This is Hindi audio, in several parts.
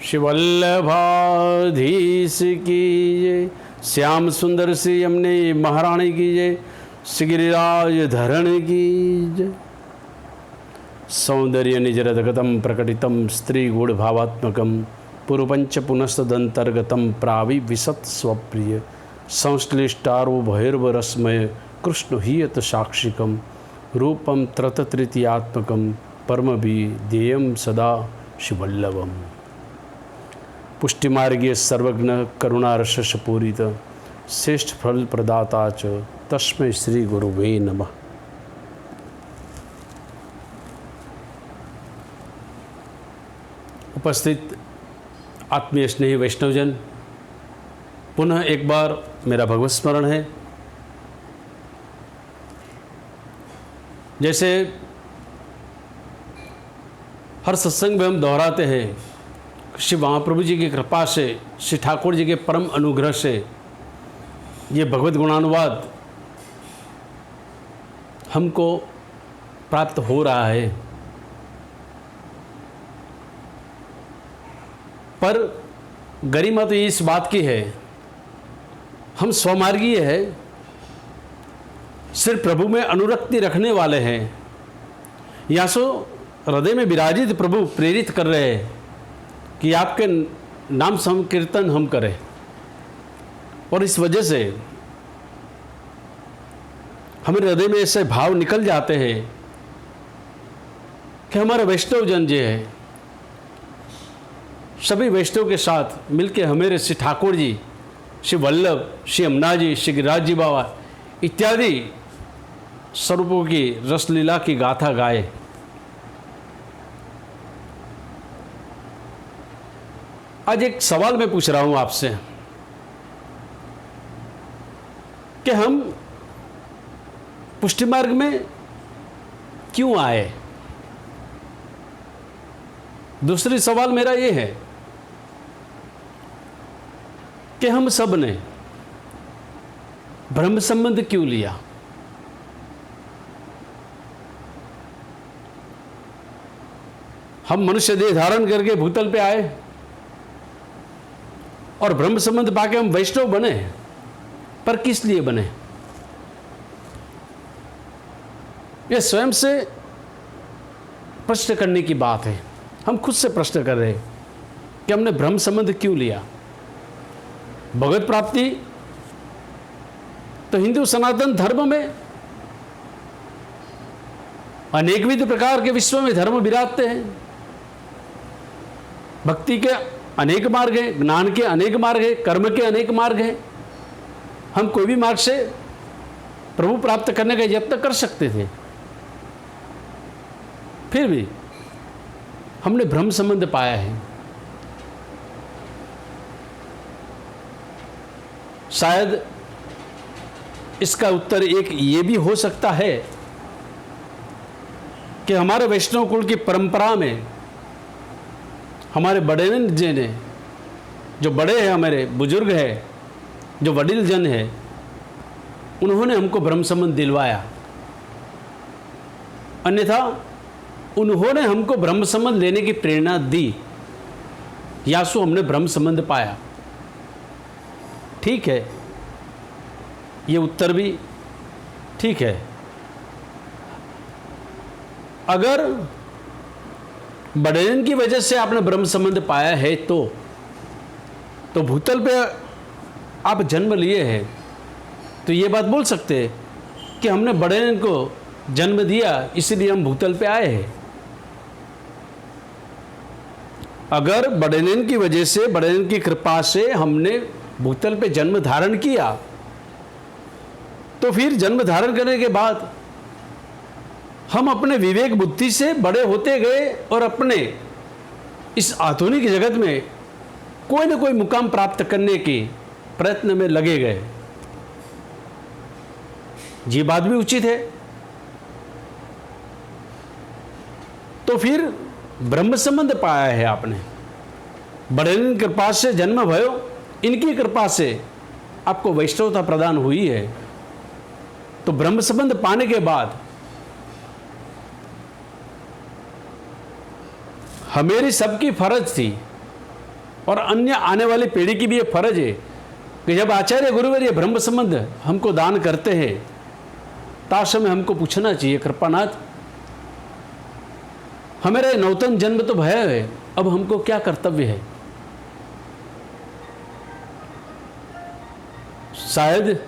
शिवल्लभाधीश की जय, श्याम सुंदर श्री यमुने महारानी की जय, श्री गिरिराज धरण की जय। सौंदर्य निजरदगतम प्रकटितम स्त्री गुण भावात्मकम पुरुपंच पुनस्तदंतर्गतम प्राविविशत स्वप्रिय संश्लिष्टारो भैरवरसमय कृष्ण हीयत साक्षिकम रूपम त्रततृतीयात्मकम परमभिधेयम सदा शिवल्लभम। पुष्टिमार्गीय सर्वज्ञ करुणारसपूरित श्रेष्ठ फल प्रदाता च तस्मै श्री गुरुवे नमः। उपस्थित आत्मीय स्नेही वैष्णवजन, पुनः एक बार मेरा भगवत स्मरण है। जैसे हर सत्संग में हम दोहराते हैं, श्री महाप्रभु जी की कृपा से, श्री ठाकुर जी के परम अनुग्रह से ये भगवत गुणानुवाद हमको प्राप्त हो रहा है। पर गरिमा तो इस बात की है, हम स्वमार्गीय है, सिर्फ प्रभु में अनुरक्ति रखने वाले हैं। या सो हृदय में विराजित प्रभु प्रेरित कर रहे हैं कि आपके नाम संकीर्तन हम करें, और इस वजह से हमारे हृदय में ऐसे भाव निकल जाते हैं कि हमारे वैष्णव जन जो है, सभी वैष्णव के साथ मिलकर हमारे श्री ठाकुर जी, श्री वल्लभ, श्री यमुना जी, श्री गिरिराज जी बाबा इत्यादि स्वरूपों की रसलीला की गाथा गाए। आज एक सवाल मैं पूछ रहा हूं आपसे कि हम पुष्टि मार्ग में क्यों आए। दूसरी सवाल मेरा ये है कि हम सब ने ब्रह्म संबंध क्यों लिया। हम मनुष्य देह धारण करके भूतल पे आए और ब्रह्म संबंध पाके हम वैष्णव बने, पर किस लिए बने? यह स्वयं से प्रश्न करने की बात है। हम खुद से प्रश्न कर रहे हैं कि हमने ब्रह्म संबंध क्यों लिया। भगवत प्राप्ति तो हिंदू सनातन धर्म में अनेकविध प्रकार के विश्व में धर्म विराजते हैं। भक्ति के अनेक मार्ग हैं, ज्ञान के अनेक मार्ग हैं, कर्म के अनेक मार्ग हैं। हम कोई भी मार्ग से प्रभु प्राप्त करने का यत्न कर सकते थे, फिर भी हमने ब्रह्म संबंध पाया है। शायद इसका उत्तर एक ये भी हो सकता है कि हमारे वैष्णव कुल की परंपरा में हमारे बड़े जी ने, जो बड़े हैं, हमारे बुजुर्ग हैं, जो वडील जन है, उन्होंने हमको ब्रह्म संबंध दिलवाया। अन्यथा उन्होंने हमको ब्रह्म संबंध लेने की प्रेरणा दी, या सो हमने ब्रह्म संबंध पाया। ठीक है, ये उत्तर भी ठीक है। अगर बड़ेन की वजह से आपने ब्रह्म संबंध पाया है तो भूतल पे आप जन्म लिए हैं, तो ये बात बोल सकते हैं कि हमने बड़ेन को जन्म दिया इसलिए हम भूतल पे आए हैं। अगर बड़ेन की वजह से, बड़ेन की कृपा से हमने भूतल पे जन्म धारण किया, तो फिर जन्म धारण करने के बाद हम अपने विवेक बुद्धि से बड़े होते गए और अपने इस आधुनिक जगत में कोई न कोई मुकाम प्राप्त करने के प्रयत्न में लगे गए। ये बात भी उचित है। तो फिर ब्रह्म संबंध पाया है आपने, बड़े कृपा से जन्म भयो, इनकी कृपा से आपको वैष्णवता प्रदान हुई है। तो ब्रह्म संबंध पाने के बाद हमेरी सबकी फर्ज थी और अन्य आने वाली पीढ़ी की भी ये फर्ज है कि जब आचार्य गुरुवर ये ब्रह्म संबंध हमको दान करते हैं, ताश समय हमको पूछना चाहिए, कृपानाथ हमारा नूतन जन्म तो भया है, अब हमको क्या कर्तव्य है। शायद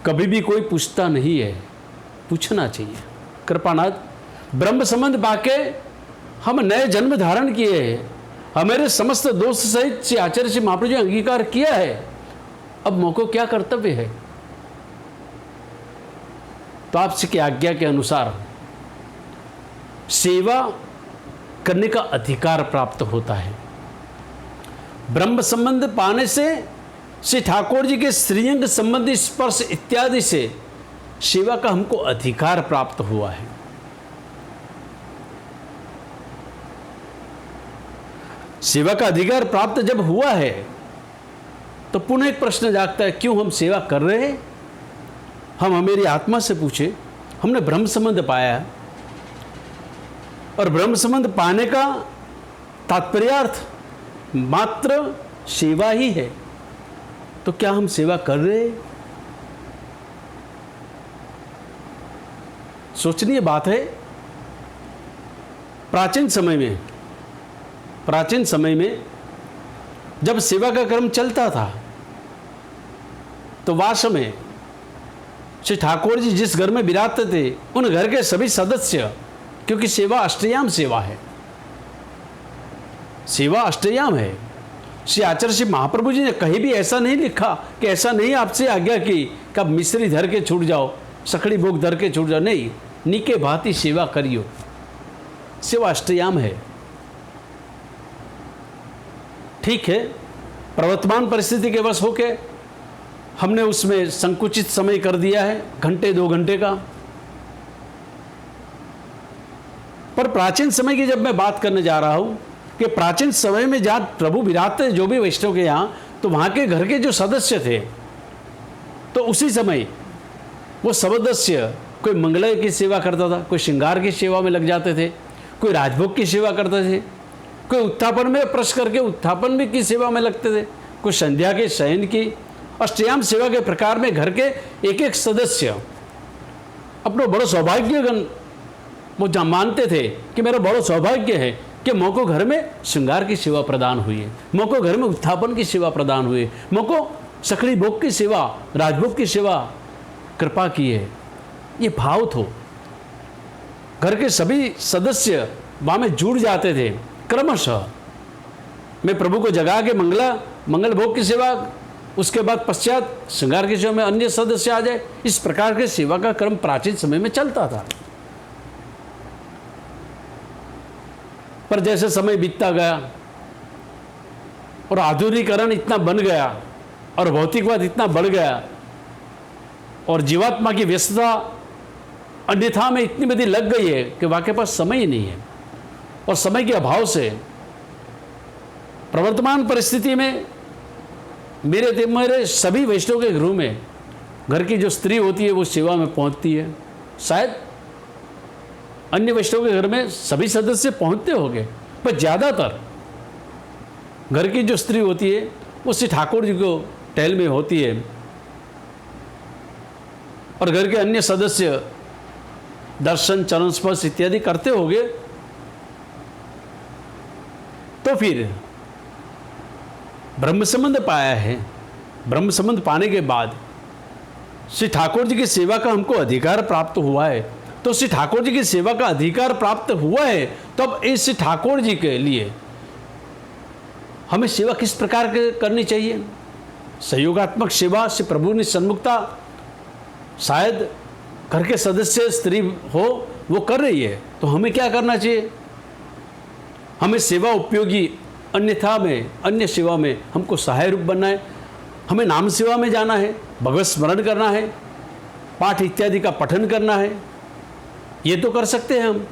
कभी भी कोई पूछता नहीं है, पूछना चाहिए। कृपानाथ ब्रह्म संबंध पाके हम नए जन्म धारण किए हैं, हमारे समस्त दोस्त सहित श्री आचार्य श्री महाप्रभु जी अंगीकार किया है, अब मोको क्या कर्तव्य है। तो आपसे की आज्ञा के अनुसार सेवा करने का अधिकार प्राप्त होता है। ब्रह्म संबंध पाने से श्री ठाकुर जी के श्रीअंग संबंधी स्पर्श इत्यादि से सेवा का हमको अधिकार प्राप्त हुआ है। सेवा का अधिकार प्राप्त जब हुआ है तो पुनः एक प्रश्न जागता है, क्यों हम सेवा कर रहे हैं। हम हमारी आत्मा से पूछे, हमने ब्रह्म संबंध पाया और ब्रह्म संबंध पाने का तात्पर्यार्थ मात्र सेवा ही है, तो क्या हम सेवा कर रहे हैं। सोचनीय बात है। प्राचीन समय में जब सेवा का क्रम चलता था तो वास्तव में श्री ठाकुर जी जिस घर में विराजते थे उन घर के सभी सदस्य, क्योंकि सेवा अष्टयाम सेवा है, सेवा अष्टयाम है। श्री आचार्य श्री महाप्रभु जी ने कहीं भी ऐसा नहीं लिखा कि ऐसा नहीं आपसे आज्ञा की कि आप मिश्री धर के छूट जाओ, सकड़ी भोग धर के छूट जाओ, नहीं, नीके भांति सेवा करियो। सेवा अष्टयाम है। ठीक है, प्रवर्तमान परिस्थिति के वश होके हमने उसमें संकुचित समय कर दिया है, घंटे 2 घंटे का। पर प्राचीन समय की जब मैं बात करने जा रहा हूं कि प्राचीन समय में जहाँ प्रभु विराजते जो भी वैष्णव के यहाँ, तो वहाँ के घर के जो सदस्य थे, तो उसी समय वो सदस्य कोई मंगलय की सेवा करता था, कोई श्रृंगार की सेवा में लग जाते थे, कोई राजभोग की सेवा करते थे, कोई उत्थापन में प्रश करके उत्थापन भी की सेवा में लगते थे, कोई संध्या के शयन की। अष्टयाम सेवा के प्रकार में घर के एक एक सदस्य अपना बड़ा सौभाग्यगन वो जहाँ मानते थे कि मेरा बड़ा सौभाग्य है कि मोको घर में श्रृंगार की सेवा प्रदान हुई है, मोको घर में उत्थापन की सेवा प्रदान हुई है, मोको सकड़ी भोग की सेवा, राजभोग की सेवा कृपा की है। ये भाव थो। घर के सभी सदस्य वहाँ में जुड़ जाते थे। क्रमशः मैं प्रभु को जगा के मंगल भोग की सेवा, उसके बाद पश्चात श्रृंगार की सेवा में अन्य सदस्य आ जाए, इस प्रकार के सेवा का क्रम प्राचीन समय में चलता था। पर जैसे समय बीतता गया और आधुनिकीकरण इतना बन गया और भौतिकवाद इतना बढ़ गया और जीवात्मा की व्यस्तता अन्यथा में इतनी बड़ी लग गई है कि वाके पास समय ही नहीं है, और समय के अभाव से प्रवर्तमान परिस्थिति में मेरे सभी वैष्णव के घरों में घर की जो स्त्री होती है वो सेवा में पहुंचती है। शायद अन्य वैष्णव के घर में सभी सदस्य पहुंचते होंगे, पर ज़्यादातर घर की जो स्त्री होती है वो श्री ठाकुर जी को टहल में होती है और घर के अन्य सदस्य दर्शन चरण स्पर्श इत्यादि करते होंगे। तो फिर ब्रह्म संबंध पाया है, ब्रह्म संबंध पाने के बाद श्री ठाकुर जी की सेवा का हमको अधिकार प्राप्त हुआ है। तो श्री ठाकुर जी की सेवा का अधिकार प्राप्त हुआ है, तो अब इस ठाकुर जी के लिए हमें सेवा किस प्रकार करनी चाहिए। सहयोगात्मक सेवा से प्रभु ने सन्मुखता, शायद घर के सदस्य स्त्री हो वो कर रही है, तो हमें क्या करना चाहिए। हमें सेवा उपयोगी अन्यथा में अन्य सेवा में हमको सहाय रूप बनना है। हमें नाम सेवा में जाना है, भगवत स्मरण करना है, पाठ इत्यादि का पठन करना है, ये तो कर सकते हैं हम।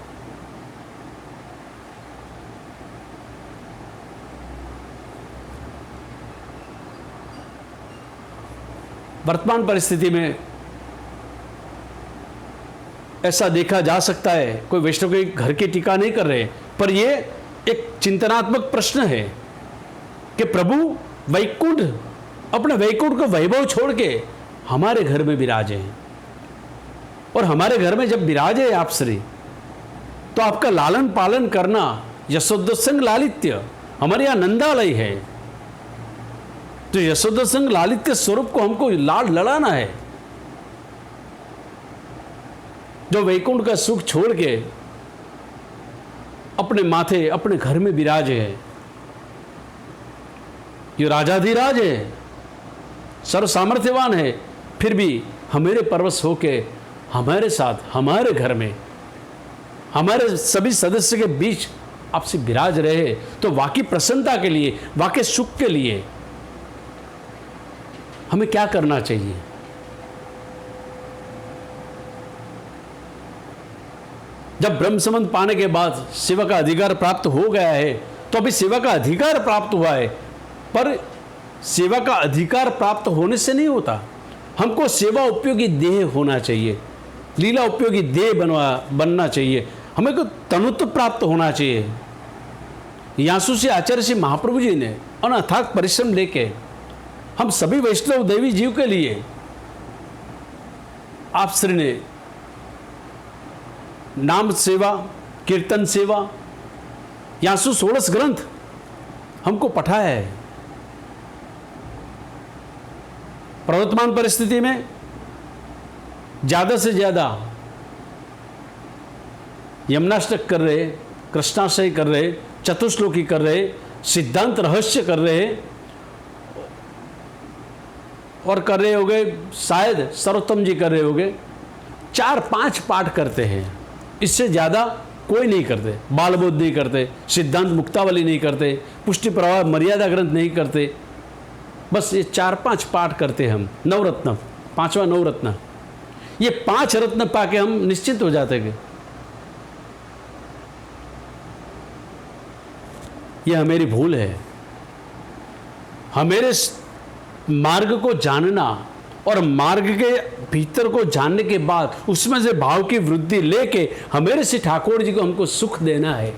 वर्तमान परिस्थिति में ऐसा देखा जा सकता है, कोई वैष्णव के घर की टीका नहीं कर रहे, पर ये एक चिंतनात्मक प्रश्न है कि प्रभु वैकुंठ, अपने वैकुंठ को वैभव छोड़ के हमारे घर में विराजे हैं, और हमारे घर में जब विराजे आप श्री, तो आपका लालन पालन करना, यशोदसंग लालित्य, हमारे यहाँ नंदालय है, तो यशोदसंग लालित्य स्वरूप को हमको लाड लड़ाना है। जो वैकुंठ का सुख छोड़ के अपने माथे, अपने घर में विराजे है, ये राजाधिराज है, सर्व सामर्थ्यवान है, फिर भी हमारे परवश होके हमारे साथ, हमारे घर में, हमारे सभी सदस्य के बीच आपसे विराज रहे, तो वाकई प्रसन्नता के लिए, वाकई सुख के लिए हमें क्या करना चाहिए? जब ब्रह्म संबंध पाने के बाद सेवा का अधिकार प्राप्त हो गया है, तो अभी सेवा का अधिकार प्राप्त हुआ है, पर सेवा का अधिकार प्राप्त होने से नहीं होता, हमको सेवा उपयोगी देह होना चाहिए, लीला उपयोगी देह बनना चाहिए, हमें को तनुत्व प्राप्त होना चाहिए। यासु से आचार्य श्री महाप्रभु जी ने अथाक परिश्रम लेके हम सभी वैष्णव देवी जीव के लिए आप श्री ने नाम सेवा, कीर्तन सेवा, यासु 16 ग्रंथ हमको पठाया है। प्रवर्तमान परिस्थिति में ज्यादा से ज्यादा यमुनाष्टक कर रहे, कृष्णाशय कर रहे, चतुश्लोकी कर रहे, सिद्धांत रहस्य कर रहे, और कर रहे होगे, शायद सर्वोत्तम जी कर रहे होगे, 4-5 पाठ करते हैं, इससे ज़्यादा कोई नहीं करते। बालबोध नहीं करते, सिद्धांत मुक्तावली नहीं करते, पुष्टि प्रवाह मर्यादा ग्रंथ नहीं करते, बस ये 4-5 पाठ करते हैं हम। नवरत्न, 5वां नवरत्न, ये 5 रत्न पाके हम निश्चित हो जाते हैं। ये हमारी भूल है। हमारे मार्ग को जानना और मार्ग के भीतर को जानने के बाद उसमें से भाव की वृद्धि लेके हमारे श्री ठाकुर जी को हमको सुख देना है।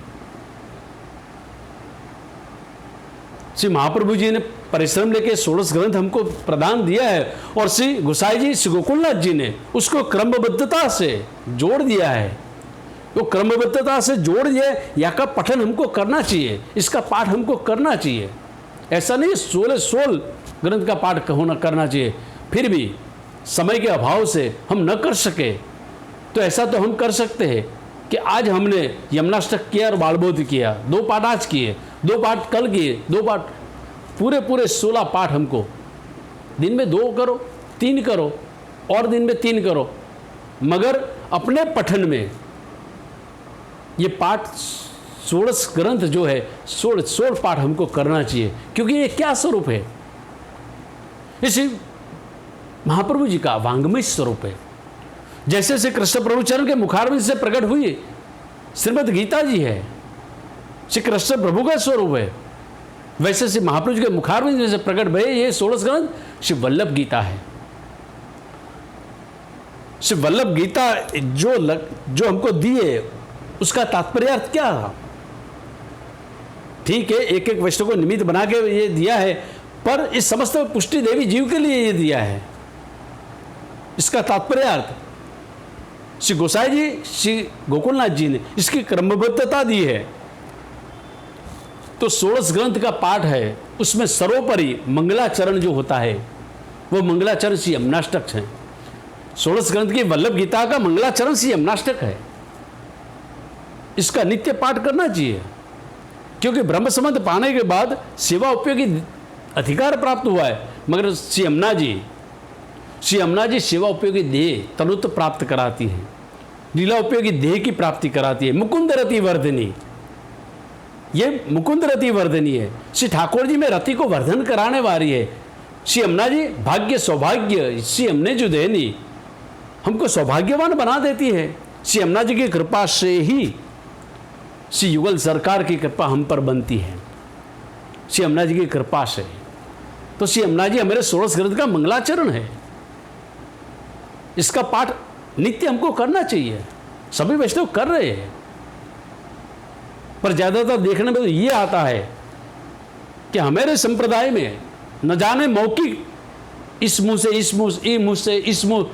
श्री महाप्रभु जी ने परिश्रम लेके 16 ग्रंथ हमको प्रदान दिया है, और श्री गोसाई जी, श्री गोकुलनाथ जी ने उसको क्रमबद्धता से जोड़ दिया है। तो क्रमबद्धता से जोड़ दिया, या का पठन हमको करना चाहिए, इसका पाठ हमको करना चाहिए। ऐसा नहीं 16 ग्रंथ का पाठ करना चाहिए, फिर भी समय के अभाव से हम न कर सके, तो ऐसा तो हम कर सकते हैं कि आज हमने यमुनाष्टक किया और बालबोध किया, 2 पाठ आज किए, 2 पाठ कल किए, 2 पाठ, पूरे 16 पाठ हमको दिन में 2 करो, 3 करो, और दिन में 3 करो, मगर अपने पठन में ये पाठ 16 ग्रंथ जो है 16 पाठ हमको करना चाहिए, क्योंकि ये क्या स्वरूप है? इसी महाप्रभु जी का वांग्मय स्वरूप है। जैसे से कृष्ण प्रभु चरण के मुखारविंद से प्रकट हुई श्रीमद् गीता जी है, श्री कृष्ण प्रभु का स्वरूप है, वैसे से महाप्रभु जी के मुखारविंद से प्रकट भये ये 16 ग्रंथ श्री वल्लभ गीता है। श्री वल्लभ गीता जो हमको दिए, उसका तात्पर्य अर्थ क्या था? ठीक है, एक वैष्णव को निमित्त बना के ये दिया है, पर इस समस्त पुष्टि देवी जीव के लिए ये दिया है। इसका तात्पर्य अर्थ श्री गोसाई जी, श्री गोकुलनाथ जी ने इसकी क्रमबद्धता दी है। तो 16 ग्रंथ का पाठ है, उसमें सर्वोपरि मंगलाचरण जो होता है वो मंगलाचरण श्री यमुनाष्टक है। 16 ग्रंथ की वल्लभ गीता का मंगलाचरण श्री यमुनाष्टक है, इसका नित्य पाठ करना चाहिए, क्योंकि ब्रह्म संबंध पाने के बाद सेवा उपयोगी अधिकार प्राप्त हुआ है। मगर श्री यमुना जी सेवा उपयोगी देह तनुत्व प्राप्त कराती है, लीला उपयोगी देह की प्राप्ति कराती है। मुकुंद रति वर्धनी, ये मुकुंद रति वर्धनी है। श्री ठाकुर जी में रति को वर्धन कराने वाली है। श्री यमुना जी भाग्य सौभाग्य श्री यमुने जो देनी हमको सौभाग्यवान बना देती है। श्री यमुना जी की कृपा से ही श्री युगल सरकार की कृपा हम पर बनती है, श्री यमुना जी की कृपा से। तो श्री यमुना जी हमारे 16 ग्रंथ का मंगलाचरण है, इसका पाठ नित्य हमको करना चाहिए। सभी वैष्णव कर रहे हैं, पर ज़्यादातर देखने में तो ये आता है कि हमारे संप्रदाय में न जाने मौखिक इस मुंह से इस मुंह, इस मुंह से इस मुंह,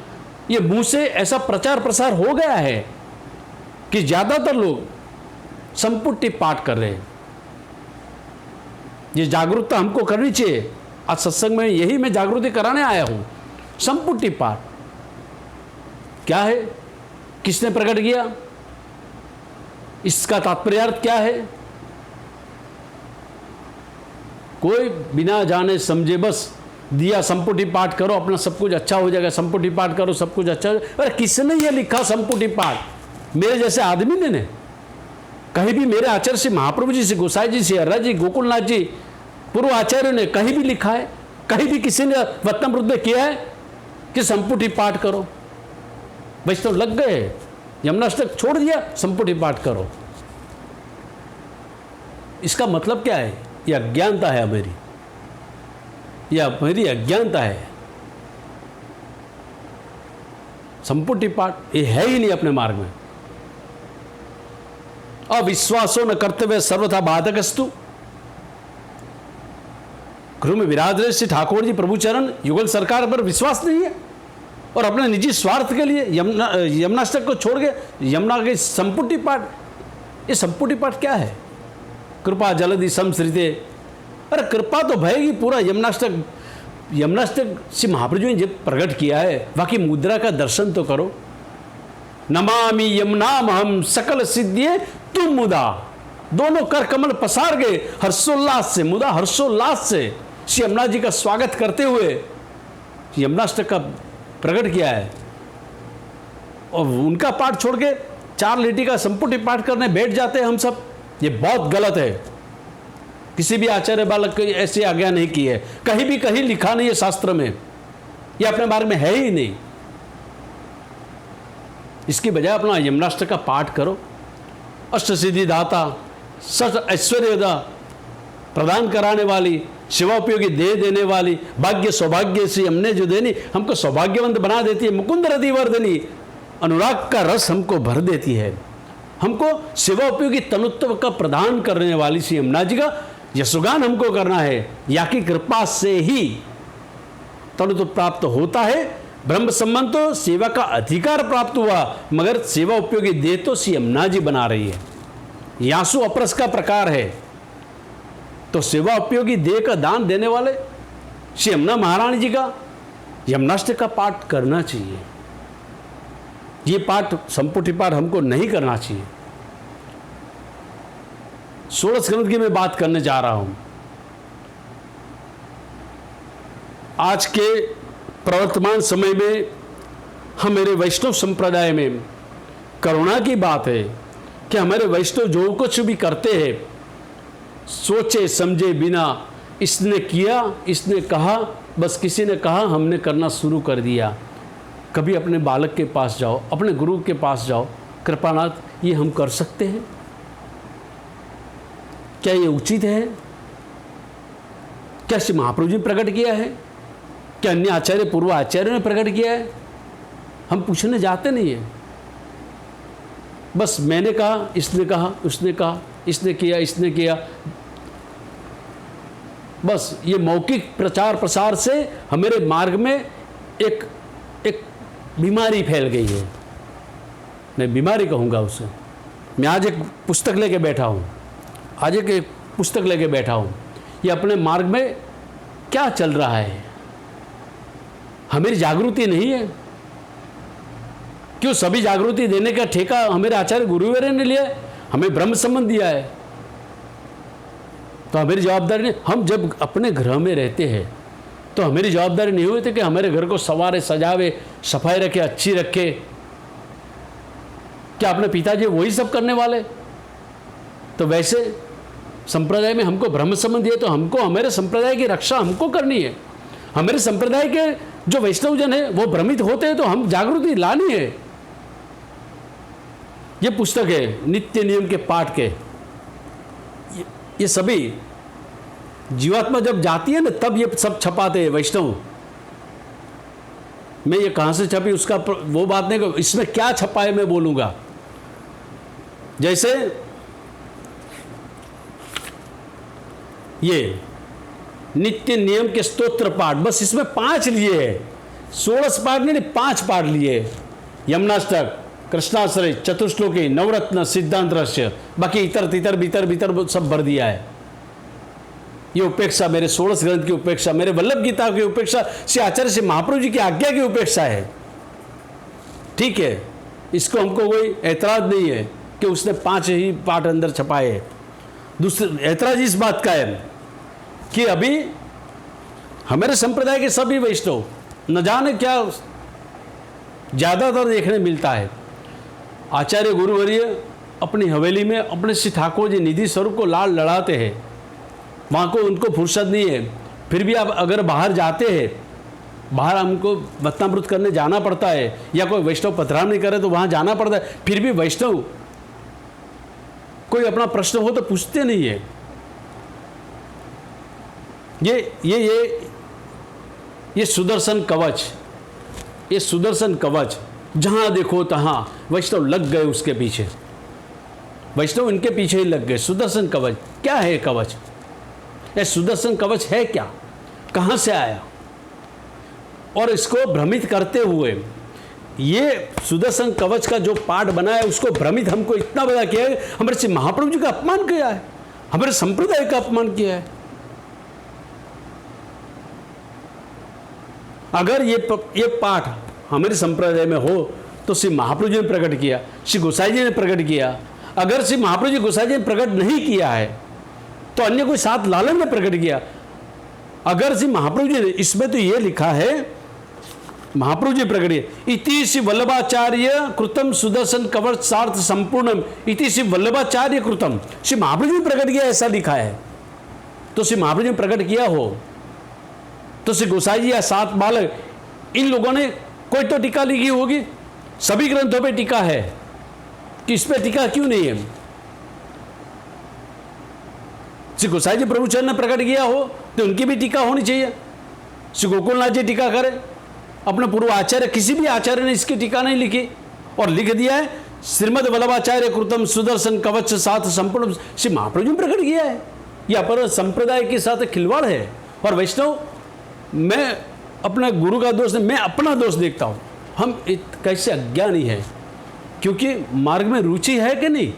ये मुंह से ऐसा प्रचार प्रसार हो गया है कि ज़्यादातर लोग संपुटि पाठ कर रहे हैं। ये जागरूकता हमको करनी चाहिए। आज सत्संग में यही मैं जागृति कराने आया हूं। संपुटि पाठ क्या है, किसने प्रकट किया, इसका तात्पर्यार्थ क्या है? कोई बिना जाने समझे बस दिया संपुटि पाठ करो अपना सब कुछ अच्छा हो जाएगा, संपुटि पाठ करो सब कुछ अच्छा हो जाएगा। अरे किसने ये लिखा संपुटि पाठ? मेरे जैसे आदमी ने कहीं भी, मेरे आचार्य श्री महाप्रभु जी से, गोसाई जी से, हर्रा जी, गोकुलनाथ जी, पूर्व आचार्यों ने कहीं भी लिखा है? कहीं भी किसी ने वतनामृत में किया है कि संपुटि पाठ करो? वैष्णव लग गए, यमुनाष्टक छोड़ दिया, संपुटि पाठ करो। इसका मतलब क्या है? यह अज्ञानता है मेरी, यह मेरी अज्ञानता है। संपुटि पाठ ये है ही नहीं अपने मार्ग में। अविश्वासो न कर्तव्य सर्वथा बाधकस्तु। गृह में विराज रहे श्री ठाकुर जी प्रभुचरण युगल सरकार पर विश्वास नहीं है और अपने निजी स्वार्थ के लिए यमुनाष्टक को छोड़ के यमुना के संपुटि पाठ, ये संपुटि पाठ क्या है? कृपा जलधि समश्रिते। अरे कृपा तो भयेगी, पूरा यमुनाष्टक श्री महाप्रभु जी ने जब प्रकट किया है, बाकी मुद्रा का दर्शन तो करो। नमामि यमुनाम हम सकल सिद्धिये तुम मुदा, दोनों कर कमल पसार गए हर्षोल्लास से, मुदा हर्षोल्लास से श्री यमुना जी का स्वागत करते हुए यमुनाष्टक का प्रकट किया है। और उनका पाठ छोड़ के 4 लीटी का संपुटि पाठ करने बैठ जाते हैं हम सब। ये बहुत गलत है। किसी भी आचार्य बालक को ऐसी आज्ञा नहीं की है, कहीं भी कहीं लिखा नहीं है शास्त्र में, ये अपने बारे में है ही नहीं। इसकी बजाय अपना यमुनाष्टक का पाठ करो। अष्ट सिद्धि दाता, सत ऐश्वर्यदा प्रदान कराने वाली, शिवोपयोगी दे देने वाली, भाग्य सौभाग्य से हमने जो देनी, हमको सौभाग्यवंत बना देती है, मुकुंद रति वर्धनी, अनुराग का रस हमको भर देती है, हमको शिवोपयोगी तनुत्व का प्रदान करने वाली श्री यमुना जी का यशोगान हमको करना है। या की कृपा से ही तनुत्व प्राप्त होता है। ब्रह्म संबंध तो सेवा का अधिकार प्राप्त हुआ, मगर सेवा उपयोगी दे तो श्री यमुना जी बना रही है। यासु अपरस का प्रकार है, तो सेवा उपयोगी देह का दान देने वाले श्री यमुना महारानी जी का यमुनाष्टक का पाठ करना चाहिए। ये पाठ संपुटि पाठ हमको नहीं करना चाहिए। 16 स्कंद की मैं बात करने जा रहा हूं। आज के प्रवर्तमान समय में हमारे वैष्णव संप्रदाय में करुणा की बात है कि हमारे वैष्णव जो कुछ भी करते हैं सोचे समझे बिना, इसने किया, इसने कहा, बस किसी ने कहा हमने करना शुरू कर दिया। कभी अपने बालक के पास जाओ, अपने गुरु के पास जाओ, कृपानाथ ये हम कर सकते हैं? क्या ये उचित है? क्या श्री महाप्रभु जी ने प्रकट किया है? क्या अन्य आचार्य पूर्व आचार्यों ने प्रकट किया है? हम पूछने जाते नहीं है। बस मैंने कहा, इसने कहा, उसने कहा, इसने किया, इसने किया। बस ये मौखिक प्रचार प्रसार से हमारे मार्ग में एक बीमारी फैल गई है। मैं बीमारी कहूँगा उसे। मैं आज एक पुस्तक लेके बैठा हूँ, पुस्तक लेके बैठा हूँ। ये अपने मार्ग में क्या चल रहा है? हमारी जागृति नहीं है। क्यों सभी जागृति देने का ठेका हमारे आचार्य गुरुवर ने लिया है? हमें ब्रह्म संबंध दिया है, तो हमारी जवाबदारी नहीं। हम जब अपने घर में रहते हैं तो हमारी जवाबदारी नहीं हुई थी कि हमारे घर को सवारे, सजावे, सफाई रखे, अच्छी रखे। क्या अपने पिताजी वही सब करने वाले? तो वैसे संप्रदाय में हमको ब्रह्म संबंध दिया, तो हमको हमारे संप्रदाय की रक्षा हमको करनी है। हमारे संप्रदाय के जो वैष्णव जन है वो भ्रमित होते हैं, तो हम जागृति लानी है। ये पुस्तक है नित्य नियम के पाठ के। ये सभी जीवात्मा जब जाती है ना, तब ये सब छपाते हैं वैष्णव। मैं ये कहाँ से छपी उसका वो बात नहीं, इसमें क्या छपा है मैं बोलूँगा। जैसे ये नित्य नियम के स्तोत्र पाठ, बस इसमें 5 लिए है, 16 पाठ नहीं, 5 पाठ लिए। यमुनाष्टक, कृष्णाश्रय, चतुश्लोकी, नवरत्न, सिद्धांत रहस्य, बाकी इतर तितर भीतर भीतर सब भर दिया है। ये उपेक्षा, मेरे 16 ग्रंथ की उपेक्षा, मेरे वल्लभ गीता की उपेक्षा, श्री आचार्य श्री महाप्रभु जी की आज्ञा की उपेक्षा है। ठीक है, इसको हमको कोई ऐतराज नहीं है कि उसने 5 ही पाठ अंदर छपाए हैं। दूसरे ऐतराज इस बात का है कि अभी हमारे संप्रदाय के सभी वैष्णव न जाने क्या ज़्यादातर देखने मिलता है, आचार्य गुरुवर्य अपनी हवेली में अपने श्री ठाकुर जी निधि स्वरूप को लाल लड़ाते हैं, वहाँ को उनको फुर्सत नहीं है। फिर भी आप अगर बाहर जाते हैं, बाहर हमको वतनामृत करने जाना पड़ता है, या कोई वैष्णव पथराव नहीं करे तो वहाँ जाना पड़ता है, फिर भी वैष्णव कोई अपना प्रश्न हो तो पूछते नहीं है। ये सुदर्शन कवच, ये सुदर्शन कवच, जहाँ देखो तहाँ वैष्णव लग गए उसके पीछे, वैष्णव इनके पीछे ही लग गए। सुदर्शन कवच क्या है? कवच, ये सुदर्शन कवच है क्या? कहाँ से आया? और इसको भ्रमित करते हुए ये सुदर्शन कवच का जो पाठ बना है, उसको भ्रमित हमको इतना बड़ा किया है, हमारे श्री महाप्रभु जी का अपमान किया है, हमारे संप्रदाय का अपमान किया है। अगर ये पाठ हमारे संप्रदाय में हो तो श्री महाप्रभु जी ने प्रकट किया, श्री गोसाई जी ने प्रकट किया। अगर श्री महाप्रभु जी गोसाई जी ने प्रकट नहीं किया है तो अन्य कोई साथ लालन ने प्रकट किया। अगर श्री महाप्रभु जी ने, इसमें तो ये लिखा है, महाप्रभु जी प्रकट किया, इति श्री वल्लभाचार्य कृतम सुदर्शन कवच सार्थ संपूर्णम, इति श्री वल्लभाचार्य कृतम, श्री महाप्रभु जी प्रकट किया, ऐसा लिखा है। तो श्री महाप्रभु जी ने प्रकट किया हो तो श्री गोसाई जी या 7 बालक, इन लोगों ने कोई तो टीका लिखी होगी, सभी ग्रंथों पे टीका है, कि इस पे टीका क्यों नहीं है? श्री गोसाई जी प्रभुचंद ने प्रकट किया हो तो उनकी भी टीका होनी चाहिए। श्री गोकुलनाथ जी टीका करें, अपने पूर्व आचार्य, किसी भी आचार्य ने इसकी टीका नहीं लिखी और लिख दिया है श्रीमद वल्लभाचार्य कृतम सुदर्शन कवच साथ संपूर्ण, श्री महाप्रभु जी ने प्रकट किया है। यह पर संप्रदाय के साथ खिलवाड़ है। और वैष्णव, मैं अपने गुरु का दोष नहीं, मैं अपना दोष देखता हूँ। हम कैसे अज्ञानी है, क्योंकि मार्ग में रुचि है कि नहीं,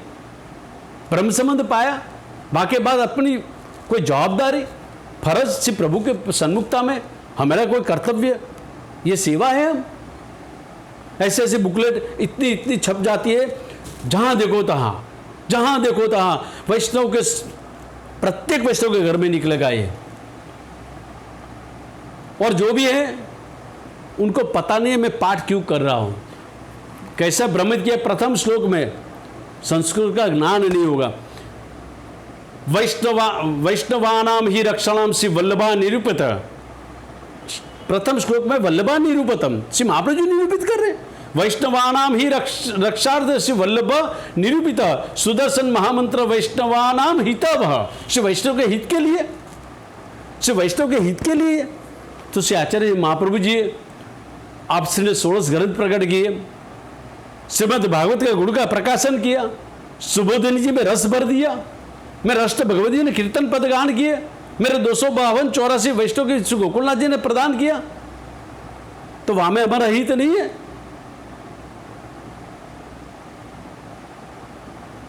ब्रह्म संबंध पाया, बाकी बाद अपनी कोई जवाबदारी फर्ज से प्रभु के सन्मुखता में हमारा कोई कर्तव्य, ये सेवा है। हम ऐसे ऐसे बुकलेट इतनी छप जाती है, जहाँ देखो तहाँ वैष्णव के, प्रत्येक वैष्णव के घर में निकलेगा ये। और जो भी है उनको पता नहीं है मैं पाठ क्यों कर रहा हूँ, कैसा भ्रमित किया। प्रथम श्लोक में संस्कृत का ज्ञान नहीं होगा। वैष्णवानाम ही रक्षणाम श्री वल्लभा निरूपित, प्रथम श्लोक में वल्लभा निरूपतम, श्री महाप्रभु जी निरूपित कर रहे। वैष्णवानाम ही रक्षार्थ श्री वल्लभ निरूपित, सुदर्शन महामंत्र वैष्णवानाम हितवह, श्री वैष्णव के हित के लिए, श्री वैष्णव के हित के लिए। तो श्री आचार्य महाप्रभु जी आपने 16 ग्रंथ प्रकट किए, श्रीमद् भागवत के गुण का प्रकाशन किया, सुबोधिनी जी में रस भर दिया, मेरे अष्ट भगवती जी ने कीर्तन पद गान किए, मेरे 252-84 वैष्णव के गोकुलनाथ जी ने प्रदान किया, तो वहां में हमारा हित नहीं है।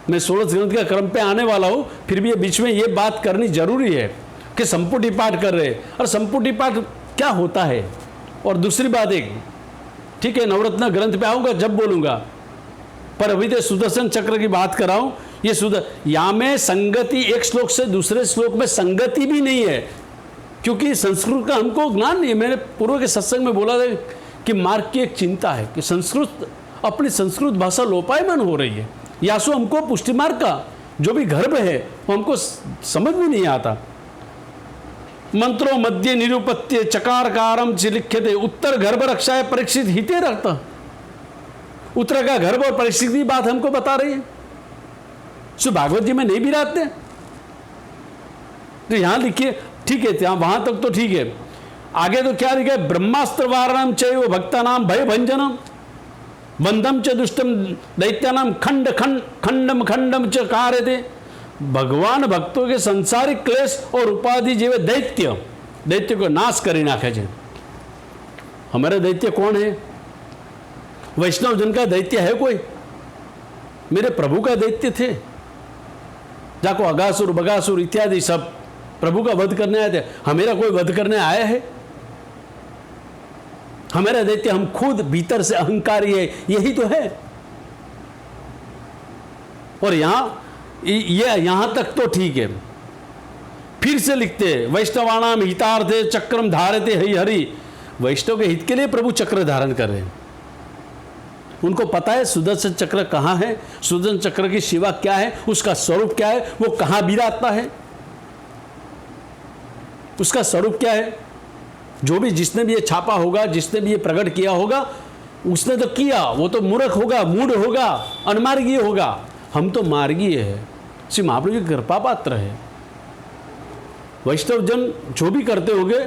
मैं 16 ग्रंथ का क्रम पे आने वाला हूं, फिर भी ये बीच में ये बात करनी जरूरी है कि संपुटी पाठ कर रहे, और संपुटी पाठ क्या होता है। और दूसरी बात एक, ठीक है, नवरत्न ग्रंथ पे आऊंगा जब बोलूंगा, पर अभी तो सुदर्शन चक्र की बात कर रहा हूं। ये यहाँ में संगति, एक श्लोक से दूसरे श्लोक में संगति भी नहीं है, क्योंकि संस्कृत का हमको ज्ञान नहीं है। मैंने पूर्व के सत्संग में बोला था कि मार्ग की एक चिंता है कि संस्कृत, अपनी संस्कृत भाषा लोपायमान हो रही है। यासु हमको पुष्टि मार्ग का जो भी गर्भ है वो हमको समझ में नहीं आता। मंत्रों मध्य निरूपत्य चकारकारम से लिख्यते, उत्तर गर्भ रक्षाए परीक्षित हिते रखता। उत्तर का गर्भ और परीक्षित की बात हमको बता रही है, सो भागवत जी में नहीं भी रहते। तो यहां लिखिए, ठीक है, वहां तक तो ठीक है। आगे तो क्या लिखा है, ब्रह्मास्त्र वारणम चैव भक्तानाम भय भंजनम वंदम च दुष्टम दैत्यानाम खंड खंड खंडम खंडम च कारयते। ભગવાન ભક્તો કે સંસારિક ક્લેશ और उपाधि જેવે दैत्य को नाश કરી નાખે છે। हमारा दैत्य कौन है? वैष्णव जन का दैत्य है कोई? मेरे प्रभु का दैत्य थे, जाको अगासुर बगासुर इत्यादि सब प्रभु का वध करने आए थे। हमेरा कोई वध करने आया है? हमारा दैत्य हम खुद भीतर से अहंकारी है, यही तो है। और यहां तक तो ठीक है। फिर से लिखते वैष्णवाणाम हितार्थे चक्रम धारते हरि हरि। वैष्णव के हित के लिए प्रभु चक्र धारण कर रहे हैं। उनको पता है सुदर्शन चक्र कहाँ है, सुदर्शन चक्र की सेवा क्या है, उसका स्वरूप क्या है, वो कहाँ विराजता है, उसका स्वरूप क्या है। जो भी जिसने भी ये छापा होगा, जिसने भी ये प्रकट किया होगा, उसने तो किया, वो तो मूर्ख होगा, मूढ़ होगा, अनमार्गीय होगा। हम तो मार्गीय है, श्री महाप्रभु की कृपा पात्र है। वैष्णव जन जो भी करते होंगे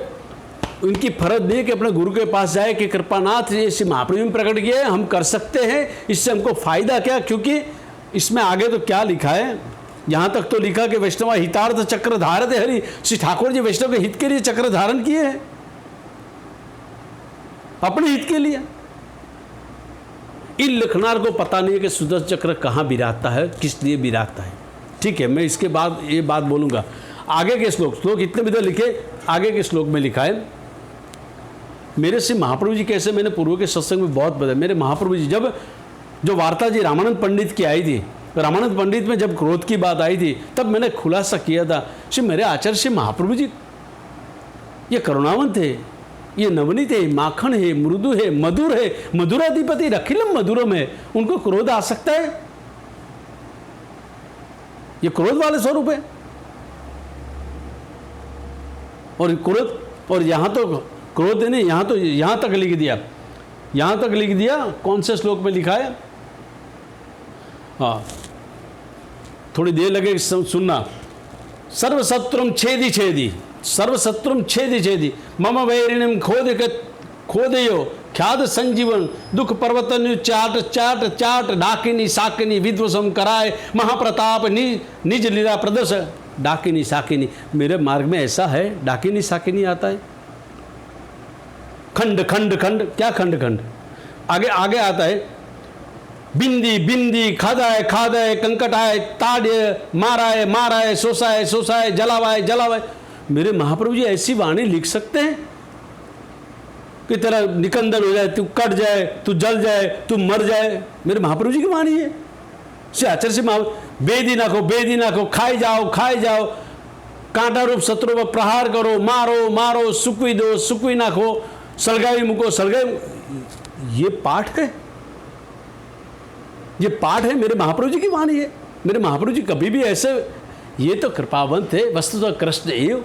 उनकी फर्ज नहीं कि अपने गुरु के पास जाए कि कृपानाथ ये श्री महाप्रभु में प्रकट किया है, हम कर सकते हैं, इससे हमको फायदा क्या। क्योंकि इसमें आगे तो क्या लिखा है, यहाँ तक तो लिखा कि वैष्णव हितार्थ चक्र धारते हरि। श्री ठाकुर जी वैष्णव के हित के लिए चक्र धारण किए हैं, अपने हित के लिए। इन लिखनार को पता नहीं है कि सुदर्शन चक्र कहाँ विराजता है, किस लिए विराजता है। ठीक है, मैं इसके बाद ये बात बोलूँगा। आगे के श्लोक इतने भी तो लिखे, आगे के श्लोक में लिखा है मेरे से महाप्रभु जी कैसे, मैंने पूर्व के सत्संग में बहुत बताया। मेरे महाप्रभु जी जब जो वार्ता जी रामानंद पंडित की आई थी, रामानंद पंडित में जब क्रोध की बात आई थी, तब मैंने खुलासा किया था श्री मेरे आचार्य श्री महाप्रभु जी ये करुणावंत है, ये नवनीत है, माखन है, मृदु है, मधुर है, मधुराधिपति रखिलम मधुरम है। उनको क्रोध आ सकता है? ये क्रोध वाले स्वरूप है। और क्रोध, और यहां तो क्रोध नहीं, यहां तक लिख दिया। कौन से श्लोक में लिखा है? हाँ, थोड़ी देर लगे सुनना। सर्वशत्रुम छेदी छेदी, सर्वशत्रुम छेदी छेदी, मम वैरिणम खोदयो ख्याद संजीवन, दुख पर्वतन चाट चाट चाट, डाकिनी साकिनी विध्वसम कराए, महाप्रताप निज लीला प्रदर्श। डाकिनी साकिनी, मेरे मार्ग में ऐसा है, डाकिनी साकिनी आता है। खंड खंड खंड, क्या खंड खंड? आगे आता है बिंदी बिंदी, खादाए खादाए, कंकटाए ताड़े, माराए माराए, सोसाए सोसाए, जलावाए जलावाए। मेरे महाप्रभु जी ऐसी वाणी लिख सकते हैं कि तेरा निकंदन हो जाए, तू कट जाए, तू जल जाए, तू मर जाए। मेरे महाप्रभु जी की वाणी है। श्री आचार्य से बेदी नाखो, खाई जाओ, कांटा रूप शत्रु पर प्रहार करो, मारो मारो, सुकवी दो, सुकवी नाखो, सलगाई मुको, सलगाई। ये पाठ है, ये पाठ है, मेरे महाप्रभु जी की वाणी है। मेरे महाप्रभु जी कभी भी ऐसे, ये तो कृपावंत है, वस्तुतः कृष्ण एव।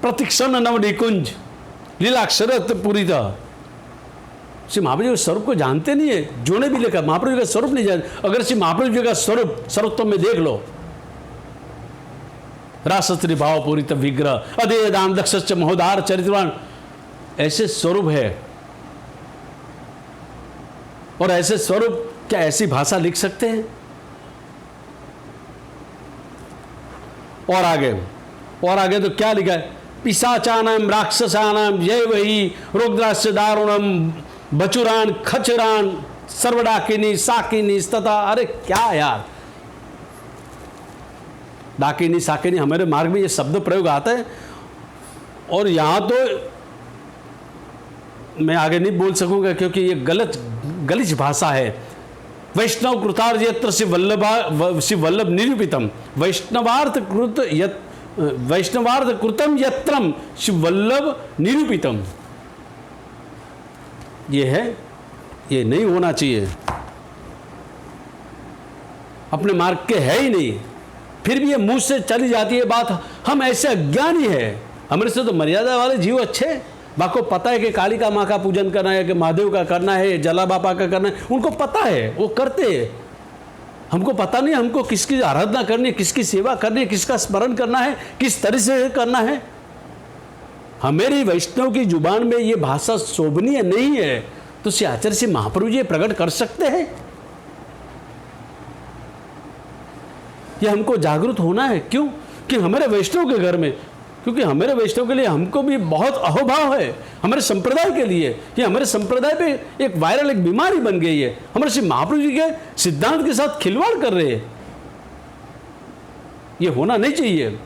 प्रतिक्षण नव निकुंज लीलाक्षरत पूरिता। श्री महाप्रभु जी के स्वरूप को जानते नहीं है, जो ने भी लिखा महाप्रभु जी का स्वरूप नहीं जानते। अगर श्री महाप्रभु जी का स्वरूप सर्वोत्तम में देख लो, रासस्त्री भाव पूरित विग्रह, अधेय दान दक्ष महोदार चरित्रवान, ऐसे स्वरूप है। और ऐसे स्वरूप क्या ऐसी भाषा लिख सकते हैं? और आगे तो क्या लिखा है? पिशाचानाम राक्षसानाम जय वही रुद्रास्य दारुणम बचुरान खचरान सर्वडाकिनी साकिनी तथा। अरे क्या यार, डाकिनी साकिनी, हमारे मार्ग में ये शब्द प्रयोग आता है। और यहां तो मैं आगे नहीं बोल सकूंगा क्योंकि ये गलिच भाषा है। वैष्णव कृतार्थ यत्र श्री वल्लभ निरूपितम, वैष्णवार्थ कृतम यत्रम श्री वल्लभ निरूपितम। ये है, ये नहीं होना चाहिए, अपने मार्ग के है ही नहीं। फिर भी ये मुंह से चली जाती है बात, हम ऐसे अज्ञानी है। हमारे से तो मर्यादा वाले जीव अच्छे, बाको पता है कि काली का माँ का पूजन करना है, कि महादेव का करना है, जला बापा का करना है, उनको पता है, वो करते हैं। हमको पता नहीं हमको किसकी आराधना करनी है, किसकी सेवा करनी है, किसका स्मरण करना है, किस तरह से करना है। हमारी वैष्णव की जुबान में ये भाषा शोभनीय नहीं है, तो श्री आचार्य श्री महाप्रभु जी प्रकट कर सकते हैं। ये हमको जागरूक होना है। क्यों? कि हमारे वैष्णव के घर में, क्योंकि हमारे वैष्णव के लिए हमको भी बहुत अहोभाव है। हमारे संप्रदाय के लिए ये हमारे संप्रदाय पे एक वायरल एक बीमारी बन गई है। हमारे श्री महाप्रभु जी के सिद्धांत के साथ खिलवाड़ कर रहे हैं। ये होना नहीं चाहिए।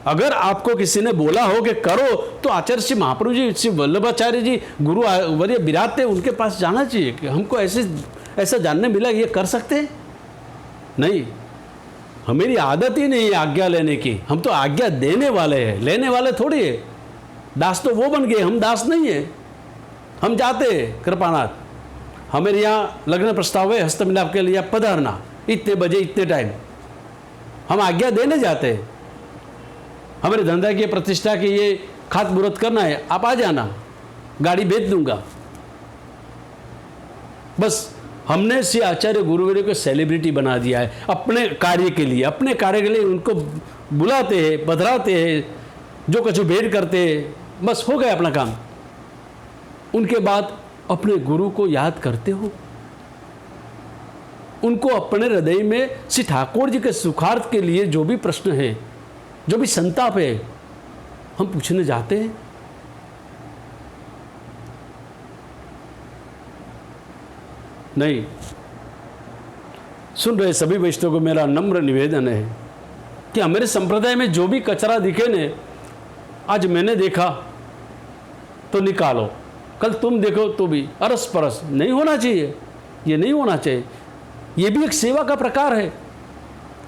अगर आपको किसी ने बोला हो कि करो, तो आचार्य श्री महाप्रभु जी, श्री वल्लभाचार्य जी गुरु वर्य विराट थे, उनके पास जाना चाहिए कि हमको ऐसा जानने मिला ये कर सकते हैं। नहीं, हमारी आदत ही नहीं है आज्ञा लेने की। हम तो आज्ञा देने वाले हैं, लेने वाले थोड़ी है। दास तो वो बन गए, हम दास नहीं है। हम जाते हैं कृपानाथ, हमारे यहाँ लग्न प्रस्ताव है, हस्त मिलाप के लिए पधारना, इतने बजे इतने टाइम, हम आज्ञा देने जाते हैं। हमारे धंधा की प्रतिष्ठा की ये खात मुहूर्त करना है, आप आ जाना, गाड़ी भेज दूंगा। बस हमने श्री आचार्य गुरुवर्य को सेलिब्रिटी बना दिया है अपने कार्य के लिए। अपने कार्य के लिए उनको बुलाते हैं, पधराते हैं, जो कुछ भेंट करते हैं, बस हो गया अपना काम। उनके बाद अपने गुरु को याद करते हो? उनको अपने हृदय में श्री ठाकुर जी के सुखार्थ के लिए जो भी प्रश्न है, जो भी संताप है, हम पूछने जाते हैं? नहीं। सुन रहे सभी वैष्णव को मेरा नम्र निवेदन है कि हमारे संप्रदाय में जो भी कचरा दिखे ने, आज मैंने देखा तो निकालो, कल तुम देखो तो भी, अरस परस नहीं होना चाहिए। ये नहीं होना चाहिए। ये भी एक सेवा का प्रकार है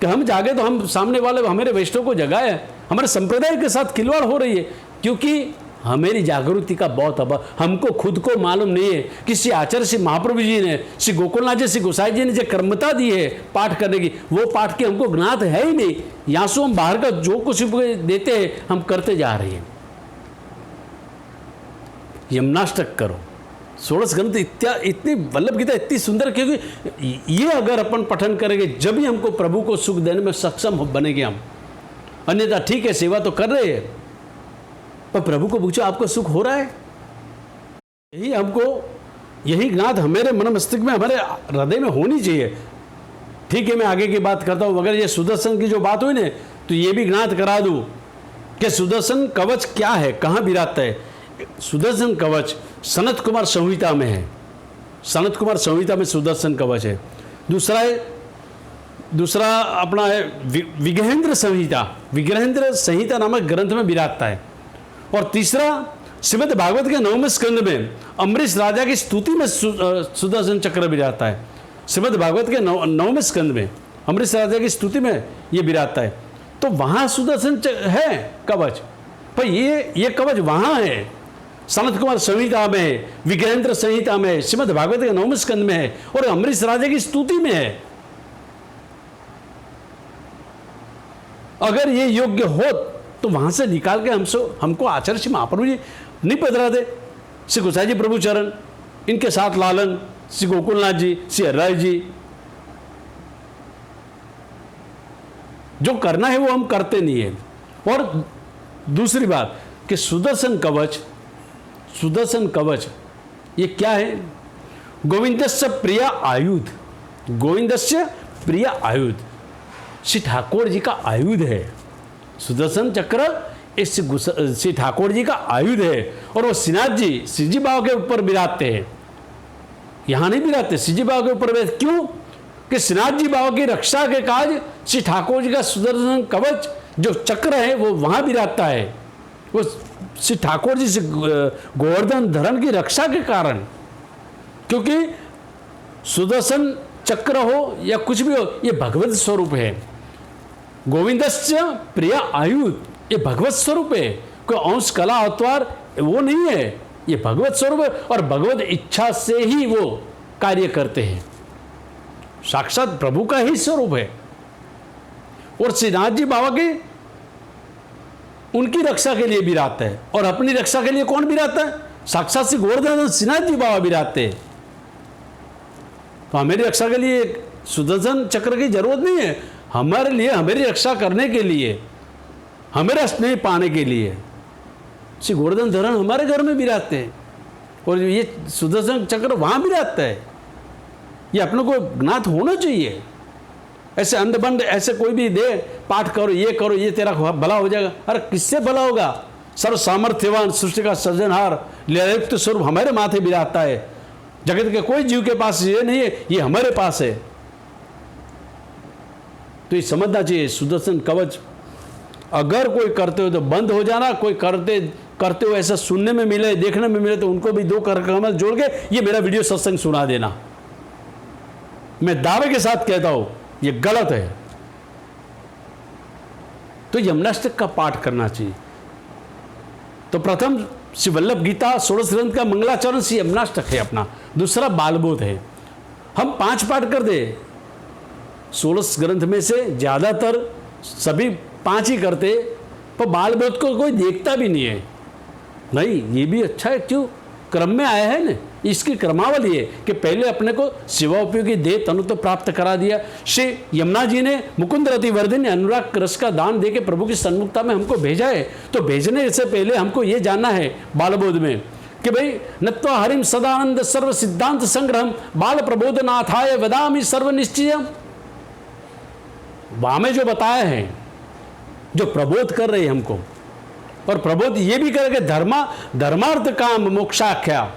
कि हम जागे तो हम सामने वाले हमारे वैष्णव को जगाए। हमारे संप्रदाय के साथ खिलवाड़ हो रही है क्योंकि हमारी जागृति का बहुत अभाव। हमको खुद को मालूम नहीं है कि श्री आचार्य श्री महाप्रभु जी ने, श्री गोकुलनाथ जी, श्री गोसाई जी ने जो कर्मता दी है पाठ करने की, वो पाठ की हमको ज्ञात है ही नहीं। यहाँ से हम बाहर का जो कुछ देते हैं हम करते जा रहे हैं। यमुनाष्टक करो, षोडश ग्रंथ इतनी वल्लभ गीता इतनी सुंदर, क्योंकि ये अगर अपन पठन करेंगे जब भी हमको प्रभु को सुख देने में सक्षम बनेंगे हम। अन्यथा ठीक है, सेवा तो कर रहे हैं, पर प्रभु को पूछो आपको सुख हो रहा है? यही हमको, यही ज्ञात हमारे मन मस्तिष्क में, हमारे हृदय में होनी चाहिए। ठीक है, मैं आगे की बात करता हूँ। अगर ये सुदर्शन की जो बात हुई ना, तो ये भी ज्ञात करा दूँ कि सुदर्शन कवच क्या है, कहाँ विराजता है। सुदर्शन कवच सनत कुमार संहिता में है। सनत कुमार संहिता में सुदर्शन कवच है। दूसरा अपना है विग्रहेंद्र संहिता, विग्रहेंद्र संहिता नामक ग्रंथ में विराजता है। और तीसरा श्रीमद् भागवत के 9वें स्कंद में अम्बरीश राजा की स्तुति में सुदर्शन चक्र विराजता है। श्रीमद् भागवत के 9वें स्कंद में अम्बरीश राजा की स्तुति में ये विराजता है। तो वहाँ सुदर्शन है कवच, पर ये कवच वहाँ है, सनत कुमार संहिता में है, विग्रहेंद्र संहिता में है, श्रीमद् भागवत के 9वें स्कंद में है और अम्बरीश राजा की स्तुति में है। अगर ये योग्य हो तो वहां से निकाल के हमको आचार्य श्री महाप्रभु जी नहीं पधरा दे। श्री गोसाई जी प्रभु चरण, इनके साथ लालन, श्री गोकुलनाथ जी, श्री हरराय जी, जो करना है वो हम करते नहीं है। और दूसरी बात कि सुदर्शन कवच ये क्या है? गोविंदस्य प्रिय आयुध, गोविंदस्य प्रिय आयुध, श्री ठाकुर जी का आयुध है। सुदर्शन चक्र इस श्री ठाकुर जी का आयुध है। और वो श्रीनाथ जी, श्रीजी बाबा के ऊपर विराजते हैं, यहाँ नहीं विराजते, श्रीजी बाबा के ऊपर विराजते। क्यों? कि श्रीनाथ जी बाबा की रक्षा के काज श्री ठाकुर जी का सुदर्शन कवच जो चक्र है वो वहाँ विराजता है। वो श्री ठाकुर जी से गोवर्धन धरण की रक्षा के कारण, क्योंकि सुदर्शन चक्र हो या कुछ भी हो, ये भगवत स्वरूप है। गोविंदस्य प्रिय आयुध, ये भगवत स्वरूप है, कोई अंश कला अवतार वो नहीं है, ये भगवत स्वरूप है। और भगवत इच्छा से ही वो कार्य करते हैं, साक्षात प्रभु का ही स्वरूप है। और श्रीनाथ जी बाबा की उनकी रक्षा के लिए विराजता है। और अपनी रक्षा के लिए कौन विराजता है? साक्षात श्री गोवर्धन श्रीनाथ जी बाबा विराजते हैं। तो हमारी रक्षा के लिए सुदर्शन चक्र की जरूरत नहीं है। हमारे लिए, हमारी रक्षा करने के लिए, हमेरा स्नेह पाने के लिए श्री गोवर्धन धरण हमारे घर में विराजते हैं और ये सुदर्शन चक्र वहाँ विराजता है। ये अपने को ज्ञात होना चाहिए। ऐसे अंधबंध ऐसे कोई भी दे, पाठ करो, ये तेरा भला हो जाएगा। अरे किससे भला होगा? सर्व सामर्थ्यवान सृष्टि का सृजनहार लीलायुक्त स्वरूप हमारे माथे बिराजता है। जगत के कोई जीव के पास ये नहीं है, ये हमारे पास है। तो ये समझना चाहिए। सुदर्शन कवच अगर कोई करते हो तो बंद हो जाना, कोई करते हो ऐसा सुनने में मिले, देखने में मिले, तो उनको भी 2 कमल जोड़ के ये मेरा वीडियो सत्संग सुना देना। मैं दावे के साथ कहता हूं ये गलत है। तो यमनाष्टक का पाठ करना चाहिए। तो प्रथम श्री वल्लभ गीता 16 ग्रंथ का मंगलाचरण श्री यमनाष्टक है अपना, दूसरा बालबोध है। हम 5 पाठ कर दे, 16 ग्रंथ में से ज्यादातर सभी 5 ही करते, पर बालबोध को कोई देखता भी नहीं है। नहीं, ये भी अच्छा है, क्यों? क्रम में आया है ना, इसकी क्रमावली है कि पहले अपने को सेवा उपयोगी देह तनु तो प्राप्त करा दिया। श्री यमुना जी ने मुकुंद रति वर्धिनी अनुराग रस का दान दे के प्रभु की सन्मुखता में हमको भेजा है। तो भेजने से पहले हमको ये जानना है बालबोध में कि भाई नत्वा हरिम सदानंद सर्व सिद्धांत संग्रहम बाल प्रबोधनाथाय वदामि सर्व निश्चयम। वहां में जो बताया है, जो प्रबोध कर रहे हैं हमको, और प्रबोध ये भी करेंगे धर्मार्थ काम मोक्षाख्या,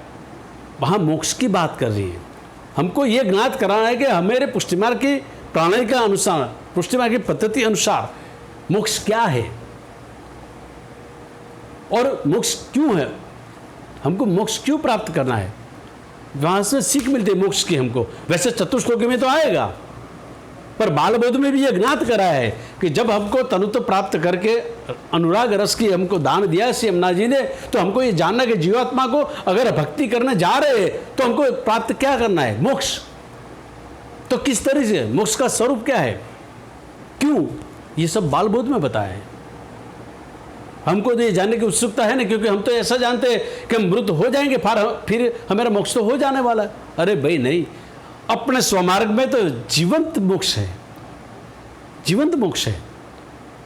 वहां मोक्ष की बात कर रही है। हमको ये ज्ञात कराना है कि हमारे पुष्टिमार्ग की प्रणाली का अनुसार, पुष्टिमार्ग की पद्धति अनुसार मोक्ष क्या है और मोक्ष क्यों है, हमको मोक्ष क्यों प्राप्त करना है। वहां से सीख मिलती है मोक्ष की हमको। वैसे चतुश्लोकी में तो आएगा, पर बालबोध में भी यह ज्ञात करा है कि जब हमको तनुत्व प्राप्त करके अनुराग रस की हमको दान दिया श्री यमुना जी ने, तो हमको ये जानना कि जीवात्मा को अगर भक्ति करने जा रहे हैं तो हमको प्राप्त क्या करना है, मोक्ष। तो किस तरह से मोक्ष का स्वरूप क्या है, क्यों, ये सब बालबोध में बताया है। हमको तो ये जानने की उत्सुकता है ना, क्योंकि हम तो ऐसा जानते हैं कि हम मृत हो जाएंगे, फिर हमारा मोक्ष तो हो जाने वाला है। अरे भाई नहीं, अपने स्वमार्ग में तो जीवंत मोक्ष है, जीवंत मोक्ष है।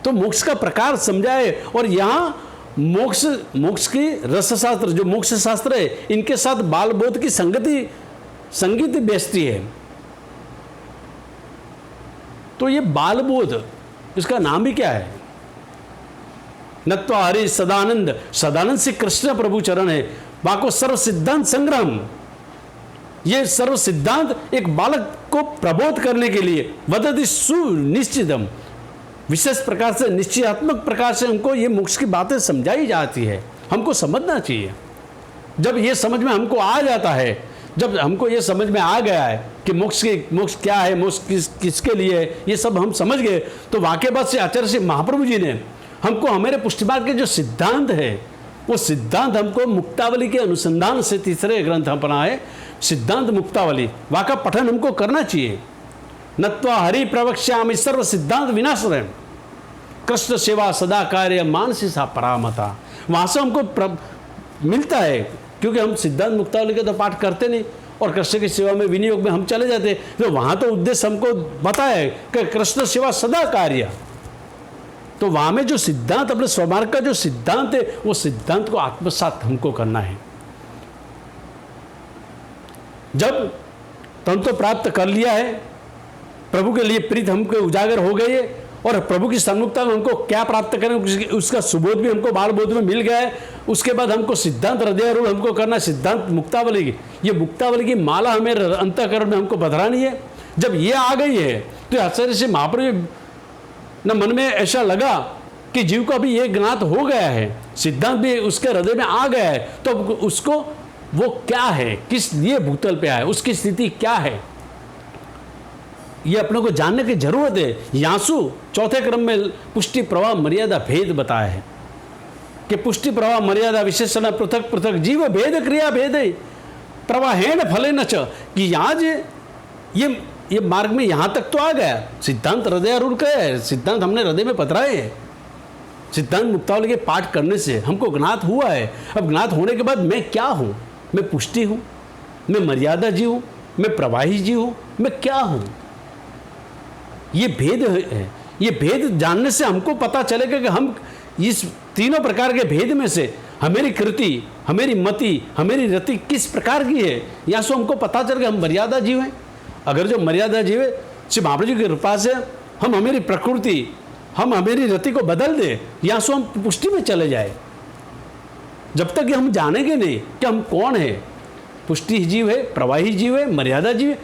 तो मोक्ष का प्रकार समझाए। और यहां मोक्ष की रसशास्त्र, जो मोक्ष शास्त्र है, इनके साथ बालबोध की संगति बेचती है। तो ये बालबोध, इसका नाम भी क्या है, नत्वा हरि सदानंद, सदानंद से कृष्ण प्रभु चरण है। वहां को सर्व सिद्धांत संग्राम, ये सर्व सिद्धांत एक बालक को प्रबोध करने के लिए वदति सुनिश्चितम, विशेष प्रकार से निश्चयात्मक प्रकार से हमको ये मोक्ष की बातें समझाई जाती है। हमको समझना चाहिए। जब ये समझ में हमको आ जाता है, जब हमको ये समझ में आ गया है कि मोक्ष क्या है, मोक्ष किसके लिए है, ये सब हम समझ गए, तो वाकई बात से आचार्य श्री महाप्रभु जी ने हमको हमारे पुष्टिमार्ग के जो सिद्धांत है, वो सिद्धांत हमको मुक्तावली के अनुसंधान से, तीसरे ग्रंथ अपना है सिद्धांत मुक्तावली, वाका पठन हमको करना चाहिए। नत्वा हरि प्रवक्ष्यामि सर्व सिद्धांत विनाशरम, कृष्ण सेवा सदा कार्य मानसी सा परामता। वहां से हमको मिलता है, क्योंकि हम सिद्धांत मुक्तावली का तो पाठ करते नहीं और कृष्ण की सेवा में विनियोग में हम चले जाते, तो वहां तो उद्देश्य हमको बताया कि कृष्ण सेवा सदा कार्य। तो वहां में जो सिद्धांत, अपने स्वमार्ग का जो सिद्धांत है, वो सिद्धांत को आत्मसात हमको करना है। जब तंत्र प्राप्त कर लिया है, प्रभु के लिए प्रीत हमको उजागर हो गई है, और प्रभु की सन्मुखता में हमको क्या प्राप्त करें उसका सुबोध भी हमको बालबोध में मिल गया है। उसके बाद हमको सिद्धांत हृदयारूढ़ हमको करना है, सिद्धांत मुक्तावली की, ये मुक्तावली की माला हमें अंतःकरण में हमको बधरानी है। जब ये आ गई है तो आचार्य से महाप्रभु न मन में ऐसा लगा कि जीव को अभी ये ज्ञात हो गया है, सिद्धांत भी उसके हृदय में आ गया है, तो उसको वो क्या है, किस लिए भूतल पे आया, उसकी स्थिति क्या है, ये अपने को जानने की जरूरत है। यासु चौथे क्रम में पुष्टि प्रवाह मर्यादा भेद बताया है कि पुष्टि प्रवाह मर्यादा विशेषण पृथक पृथक जीव भेद क्रिया भेद प्रवाहेण फले न च, कि आज ये मार्ग में यहाँ तक तो आ गया, सिद्धांत हृदयारूढ़ का है, सिद्धांत हमने हृदय में पधराए हैं। सिद्धांत मुक्तावली के पाठ करने से हमको ज्ञात हुआ है। अब ज्ञात होने के बाद मैं क्या हूँ, मैं पुष्टि हूँ, मैं मर्यादा जी हूँ, मैं प्रवाही जी हूँ, मैं क्या हूँ, ये भेद है। ये भेद जानने से हमको पता चलेगा कि हम इस तीनों प्रकार के भेद में से हमारी कृति, हमारी मति, हमारी रति किस प्रकार की है, या सो हमको पता चल गया हम मर्यादा जीव हैं। अगर जो मर्यादा जीव है श्री महाप्रभु जी की कृपा से हम हमारी प्रकृति, हम हमारी रति को बदल दे, यहाँ से हम पुष्टि में चले जाए। जब तक कि हम जानेंगे नहीं कि हम कौन है, पुष्टि जीव है, प्रवाही जीव है, मर्यादा जीव है,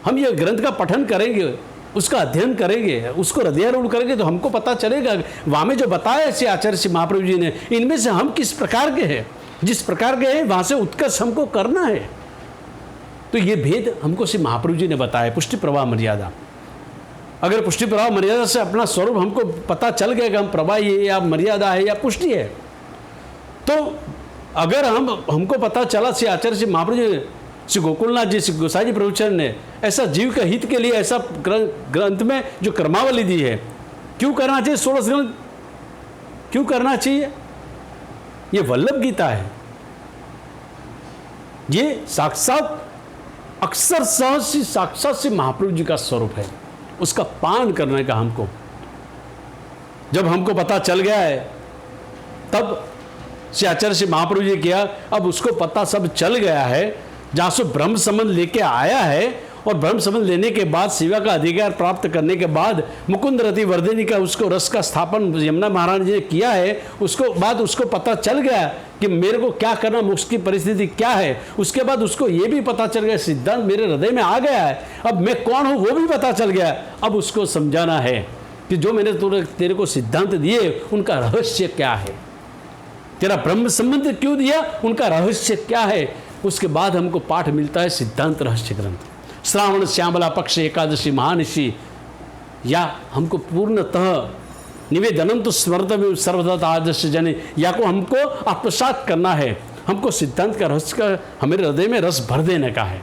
हम ये ग्रंथ का पठन करेंगे, उसका अध्ययन करेंगे, उसको हृदयारूढ़ करेंगे, तो हमको पता चलेगा वहाँ में जो बताया श्री आचार्य श्री महाप्रभु जी ने, इनमें से हम किस प्रकार के हैं, जिस प्रकार के हैं वहाँ से उत्कर्ष हमको करना है। तो ये भेद हमको श्री महाप्रभु जी ने बताया, पुष्टि प्रवाह मर्यादा। अगर पुष्टि प्रवाह मर्यादा से अपना स्वरूप हमको पता चल गया कि हम प्रवाही है या मर्यादा है या पुष्टि है, तो अगर हमको पता चला श्री आचार्य श्री महाप्रभु जी, श्री गोकुलनाथ जी, श्री गोसाई जी प्रभुचरण ने ऐसा जीव के हित के लिए ऐसा ग्रंथ में जो क्रमावली दी है, क्यों करना चाहिए 16 ग्रंथ, क्यों करना चाहिए? ये वल्लभ गीता है, ये साक्षात अक्षर सहज साक्षात से महाप्रभु जी का स्वरूप है, उसका पान करने का हमको जब हमको पता चल गया है, तब श्री आचार्य श्री महाप्रभु जी किया, अब उसको पता सब चल गया है, जहाँ से ब्रह्म संबंध लेके आया है, और ब्रह्म संबंध लेने के बाद सेवा का अधिकार प्राप्त करने के बाद मुकुंद रति वर्धिनी का उसको रस का स्थापन यमुना महाराज जी ने किया है, उसको बाद उसको पता चल गया कि मेरे को क्या करना, मोक्ष की परिस्थिति क्या है। उसके बाद उसको ये भी पता चल गया सिद्धांत मेरे हृदय में आ गया है, अब मैं कौन हूँ वो भी पता चल गया। अब उसको समझाना है कि जो मैंने तेरे को सिद्धांत दिए उनका रहस्य क्या है, तेरा ब्रह्म संबंध क्यों दिया, उनका रहस्य क्या है। उसके बाद हमको पाठ मिलता है सिद्धांत रहस्य ग्रंथ, श्रावण श्यामला पक्ष एकादशी महानिशी, या हमको पूर्णतः निवेदनम तो स्मृतव्य सर्वदा आदर्श जने, या को हमको आत्मसात करना है, हमको सिद्धांत का रहस्य का हमारे हृदय में रस भर देने का है।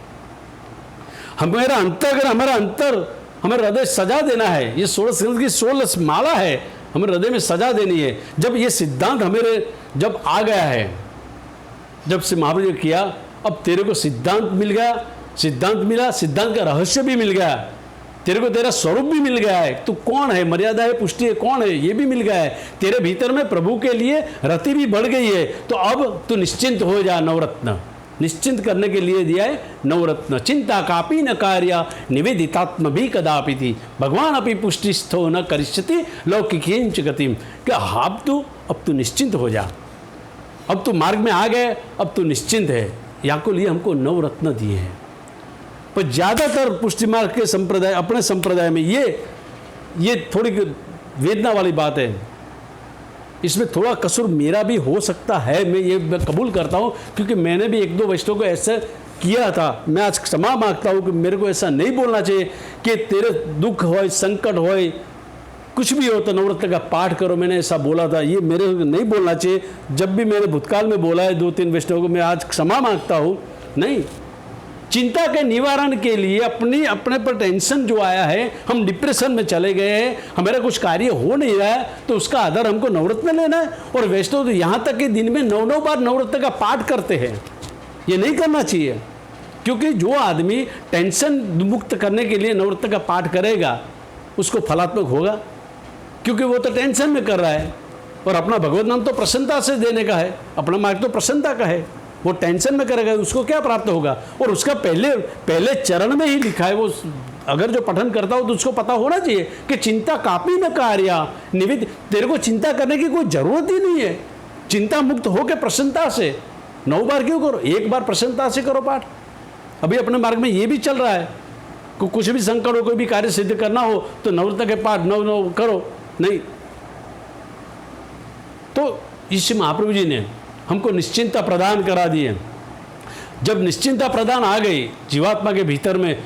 हमारा अंतर, हमारा अंतर, हमारे हृदय सजा देना है। ये 16 ग्रंथ की 16 माला है, हमारे हृदय में सजा देनी है। जब ये सिद्धांत हमारे जब आ गया है, जब से महाप्रभु ने किया, अब तेरे को सिद्धांत मिल गया, सिद्धांत मिला, सिद्धांत का रहस्य भी मिल गया, तेरे को तेरा स्वरूप भी मिल गया है, तू कौन है, मर्यादा है, पुष्टि है, कौन है, ये भी मिल गया है। तेरे भीतर में प्रभु के लिए रति भी बढ़ गई है, तो अब तू निश्चिंत हो जा। नवरत्न निश्चिंत करने के लिए दिया है नवरत्न, चिंता कापी न कार्य निवेदितात्म भी कदापि थी, भगवान अपनी पुष्टिस्थो न करिष्यति लौकिकींच गतिम। क्या अब तू निश्चिंत हो जा, अब तू मार्ग में आ गए, अब तू निश्चिंत है। या को लिए हमको नवरत्न दिए हैं, पर ज़्यादातर पुष्टि मार्ग के संप्रदाय, अपने संप्रदाय में ये थोड़ी वेदना वाली बात है। इसमें थोड़ा कसूर मेरा भी हो सकता है, मैं ये कबूल करता हूँ, क्योंकि मैंने भी 1-2 वैष्णव को ऐसा किया था। मैं आज क्षमा मांगता हूँ कि मेरे को ऐसा नहीं बोलना चाहिए कि तेरे दुख हो, संकट हो, कुछ भी हो तो नवरत्न का पाठ करो, मैंने ऐसा बोला था, ये मेरे नहीं बोलना चाहिए। जब भी मैंने भूतकाल में बोला है 2-3 वैष्णव को, मैं आज क्षमा मांगता हूँ। नहीं, चिंता के निवारण के लिए अपने पर टेंशन जो आया है, हम डिप्रेशन में चले गए हैं, हमारा कुछ कार्य हो नहीं रहा है, तो उसका आधार हमको नवरत्न लेना है। और वैष्णव तो यहाँ तक कि दिन में 9-9 बार नवरत्न का पाठ करते हैं। ये नहीं करना चाहिए, क्योंकि जो आदमी टेंशन मुक्त करने के लिए नवरत्न का पाठ करेगा उसको फलात्मक होगा, क्योंकि वो तो टेंशन में कर रहा है। और अपना भगवत नाम तो प्रसन्नता से देने का है, अपना मार्ग तो प्रसन्नता का है। वो टेंशन में करेगा, उसको क्या प्राप्त होगा। और उसका पहले चरण में ही लिखा है, वो अगर जो पठन करता हो तो उसको पता होना चाहिए कि चिंता कापी न कार्या निविद, तेरे को चिंता करने की कोई जरूरत ही नहीं है। चिंता मुक्त हो के प्रसन्नता से 9 बार क्यों करो, 1 बार प्रसन्नता से करो पाठ। अभी अपने मार्ग में ये भी चल रहा है, कुछ भी संकट हो, कोई भी कार्य सिद्ध करना हो तो नवरत्न के पाठ 9 करो। नहीं, तो इस महाप्रभु जी ने हमको निश्चिंता प्रदान करा दी है। जब निश्चिंता प्रदान आ गई जीवात्मा के भीतर में,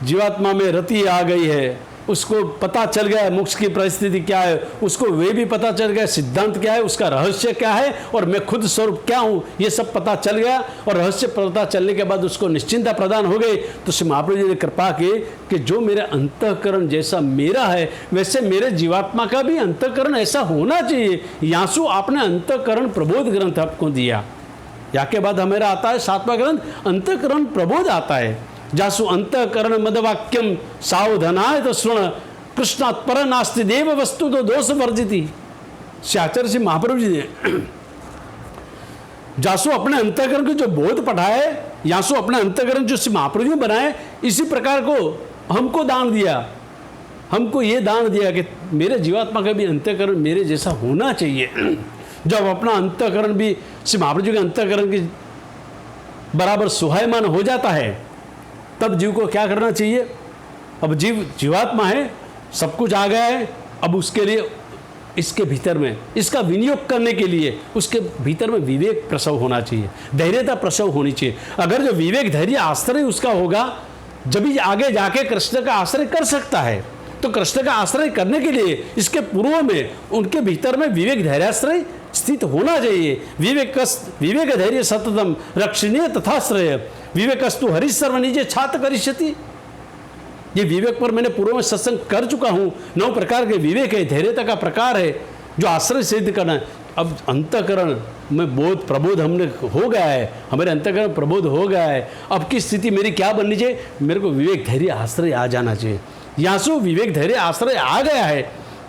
जीवात्मा में रति आ गई है, उसको पता चल गया मोक्ष की परिस्थिति क्या है, उसको वे भी पता चल गया सिद्धांत क्या है, उसका रहस्य क्या है, और मैं खुद स्वरूप क्या हूँ, ये सब पता चल गया। और रहस्य पता चलने के बाद उसको निश्चिंता प्रदान हो गई। तो श्री महाप्रभु जी ने कृपा की कि जो मेरे अंतःकरण जैसा मेरा है, वैसे मेरे जीवात्मा का भी अंतःकरण ऐसा होना चाहिए। यासु आपने अंतःकरण प्रबोध ग्रंथ आपको दिया। या के बाद हमारा आता है 7वां ग्रंथ अंतःकरण प्रबोध आता है। जासु अंतःकरण मदवाक्यम सावधानाय तो सुन कृष्णात् पर नास्ति देव वस्तु तो दोष वर्जिति। आचार्य श्री महाप्रभु जी ने जासु अपने अंतःकरण को जो बोध पढ़ाए, यासु अपने अंतःकरण जो श्री महाप्रभु जी ने बनाए, इसी प्रकार को हमको दान दिया हमको ये दान दिया कि मेरे जीवात्मा का भी अंतःकरण मेरे जैसा होना चाहिए। जब अपना अंतःकरण भी श्री महाप्रभु जी के अंतःकरण के बराबर सुहायमान हो जाता है, तब जीव को क्या करना चाहिए? अब जीवात्मा है, सब कुछ आ गया है, अब उसके लिए इसके भीतर में इसका विनियोग करने के लिए उसके भीतर में विवेक प्रसव होना चाहिए, धैर्यता प्रसव होनी चाहिए। अगर जो विवेक धैर्य आश्रय उसका होगा, जब भी आगे जाके कृष्ण का आश्रय कर सकता है। तो कृष्ण का आश्रय करने के लिए इसके पूर्व में उनके भीतर में विवेक धैर्याश्रय स्थित होना चाहिए। विवेक धैर्य सततम रक्षणीय तथाश्रय विवेकस्तु हरि सर्वनिजे छात्र करिष्यति। ये विवेक पर मैंने पूर्व में सत्संग कर चुका हूँ। 9 प्रकार के विवेक है, धैर्यता का प्रकार है जो आश्रय सिद्ध करना है। अब अंतःकरण में बोध प्रबोध हमने हो गया है, हमारे अंतःकरण प्रबोध हो गया है। अब की स्थिति मेरी क्या बननी चाहिए? मेरे को विवेक धैर्य आश्रय आ जाना चाहिए। यहाँ से विवेक धैर्य आश्रय आ गया है,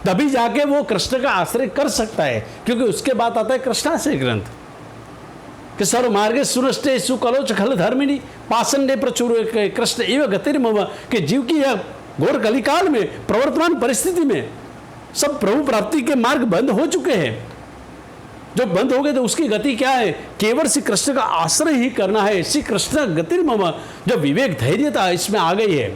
तभी जाके वो कृष्ण का आश्रय कर सकता है, क्योंकि उसके बाद आता है कृष्णाश्रय ग्रंथ कि सर्व मार्गे सुनष्टे सुकलोच खल धर्मिणी पाषण्डे प्रचुर कृष्ण एवं गतिर्मम कि जीव की यह घोर कलिकाल में प्रवर्तमान परिस्थिति में सब प्रभु प्राप्ति के मार्ग बंद हो चुके हैं। जब बंद हो गए तो उसकी गति क्या है? केवल श्री कृष्ण का आश्रय ही करना है। श्री कृष्ण गतिर्मम, जब विवेक धैर्यता इसमें आ गई है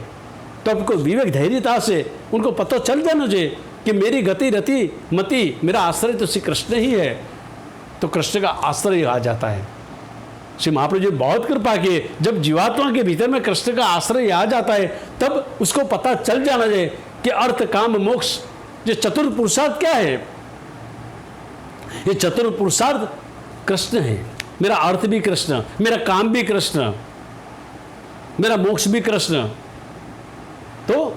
तो आपको विवेक धैर्यता से उनको पता चल जाना चाहिए कि मेरी गति रति मति मेरा आश्रय तो श्री कृष्ण ही है। तो कृष्ण का आश्रय आ जाता है। श्री महाप्रभु जी बहुत कृपा किए, जब जीवात्मा के भीतर में कृष्ण का आश्रय आ जाता है तब उसको पता चल जाना चाहिए कि अर्थ काम मोक्ष ये चतुर्थ पुरुषार्थ क्या है। ये चतुर्थ पुरुषार्थ कृष्ण है। मेरा अर्थ भी कृष्ण, मेरा काम भी कृष्ण, मेरा मोक्ष भी कृष्ण। तो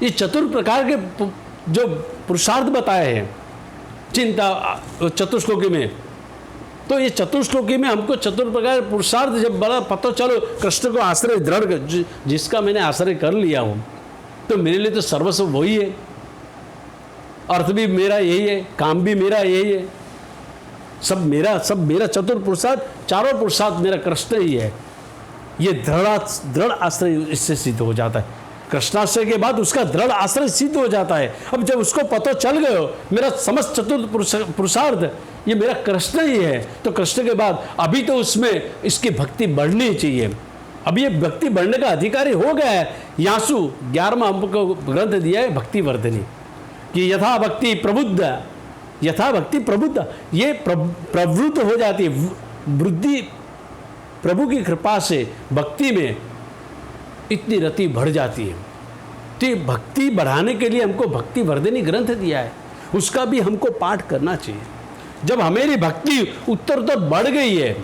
ये चतुर्थ प्रकार के जो पुरुषार्थ बताए हैं चिंता चतुश्लोकी में, तो ये चतुश्लोकी में हमको चतुर्थ प्रकार पुरुषार्थ जब बड़ा पता चलो कृष्ण को आश्रय दृढ़ जिसका मैंने आश्रय कर लिया हूँ, तो मेरे लिए तो सर्वस्व वही है। अर्थ भी मेरा यही है, काम भी मेरा यही है, सब मेरा चतुर्थ पुरुषार्थ, चारों पुरुषार्थ मेरा कृष्ण ही है। ये दृढ़ आश्रय इससे सिद्ध हो जाता है। कृष्णाश्रय के बाद उसका दृढ़ आश्रय सिद्ध हो जाता है। अब जब उसको पता चल गए हो मेरा समस्त चतुर्थ पुरुषार्थ ये मेरा कृष्ण ही है, तो कृष्ण के बाद अभी तो उसमें इसकी भक्ति बढ़नी चाहिए। अब ये भक्ति बढ़ने का अधिकारी हो गया है। यासु 11वां हमको ग्रंथ दिया है भक्ति वर्धनी कि यथा भक्ति प्रबुद्ध ये प्रवृत्त हो जाती है। वृद्धि प्रभु की कृपा से भक्ति में इतनी रति बढ़ जाती है। तो भक्ति बढ़ाने के लिए हमको भक्ति वर्धनी ग्रंथ दिया है, उसका भी हमको पाठ करना चाहिए। जब हमारी भक्ति उत्तर तो बढ़ गई है,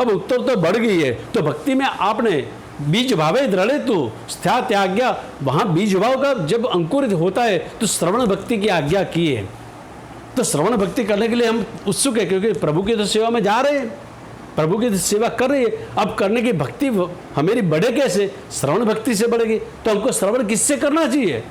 अब उत्तर तो बढ़ गई है तो भक्ति में आपने बीज भावे दृढ़े तो स्था त्याज्ञा, वहाँ बीज भाव का जब अंकुरित होता है तो श्रवण भक्ति की आज्ञा की है। तो श्रवण भक्ति करने के लिए हम उत्सुक है, क्योंकि प्रभु की तो सेवा में जा रहे हैं, प्रभु की सेवा कर रही है। अब करने की भक्ति हमारी बढ़े कैसे? श्रवण भक्ति से बढ़ेगी। तो हमको श्रवण किससे करना चाहिए?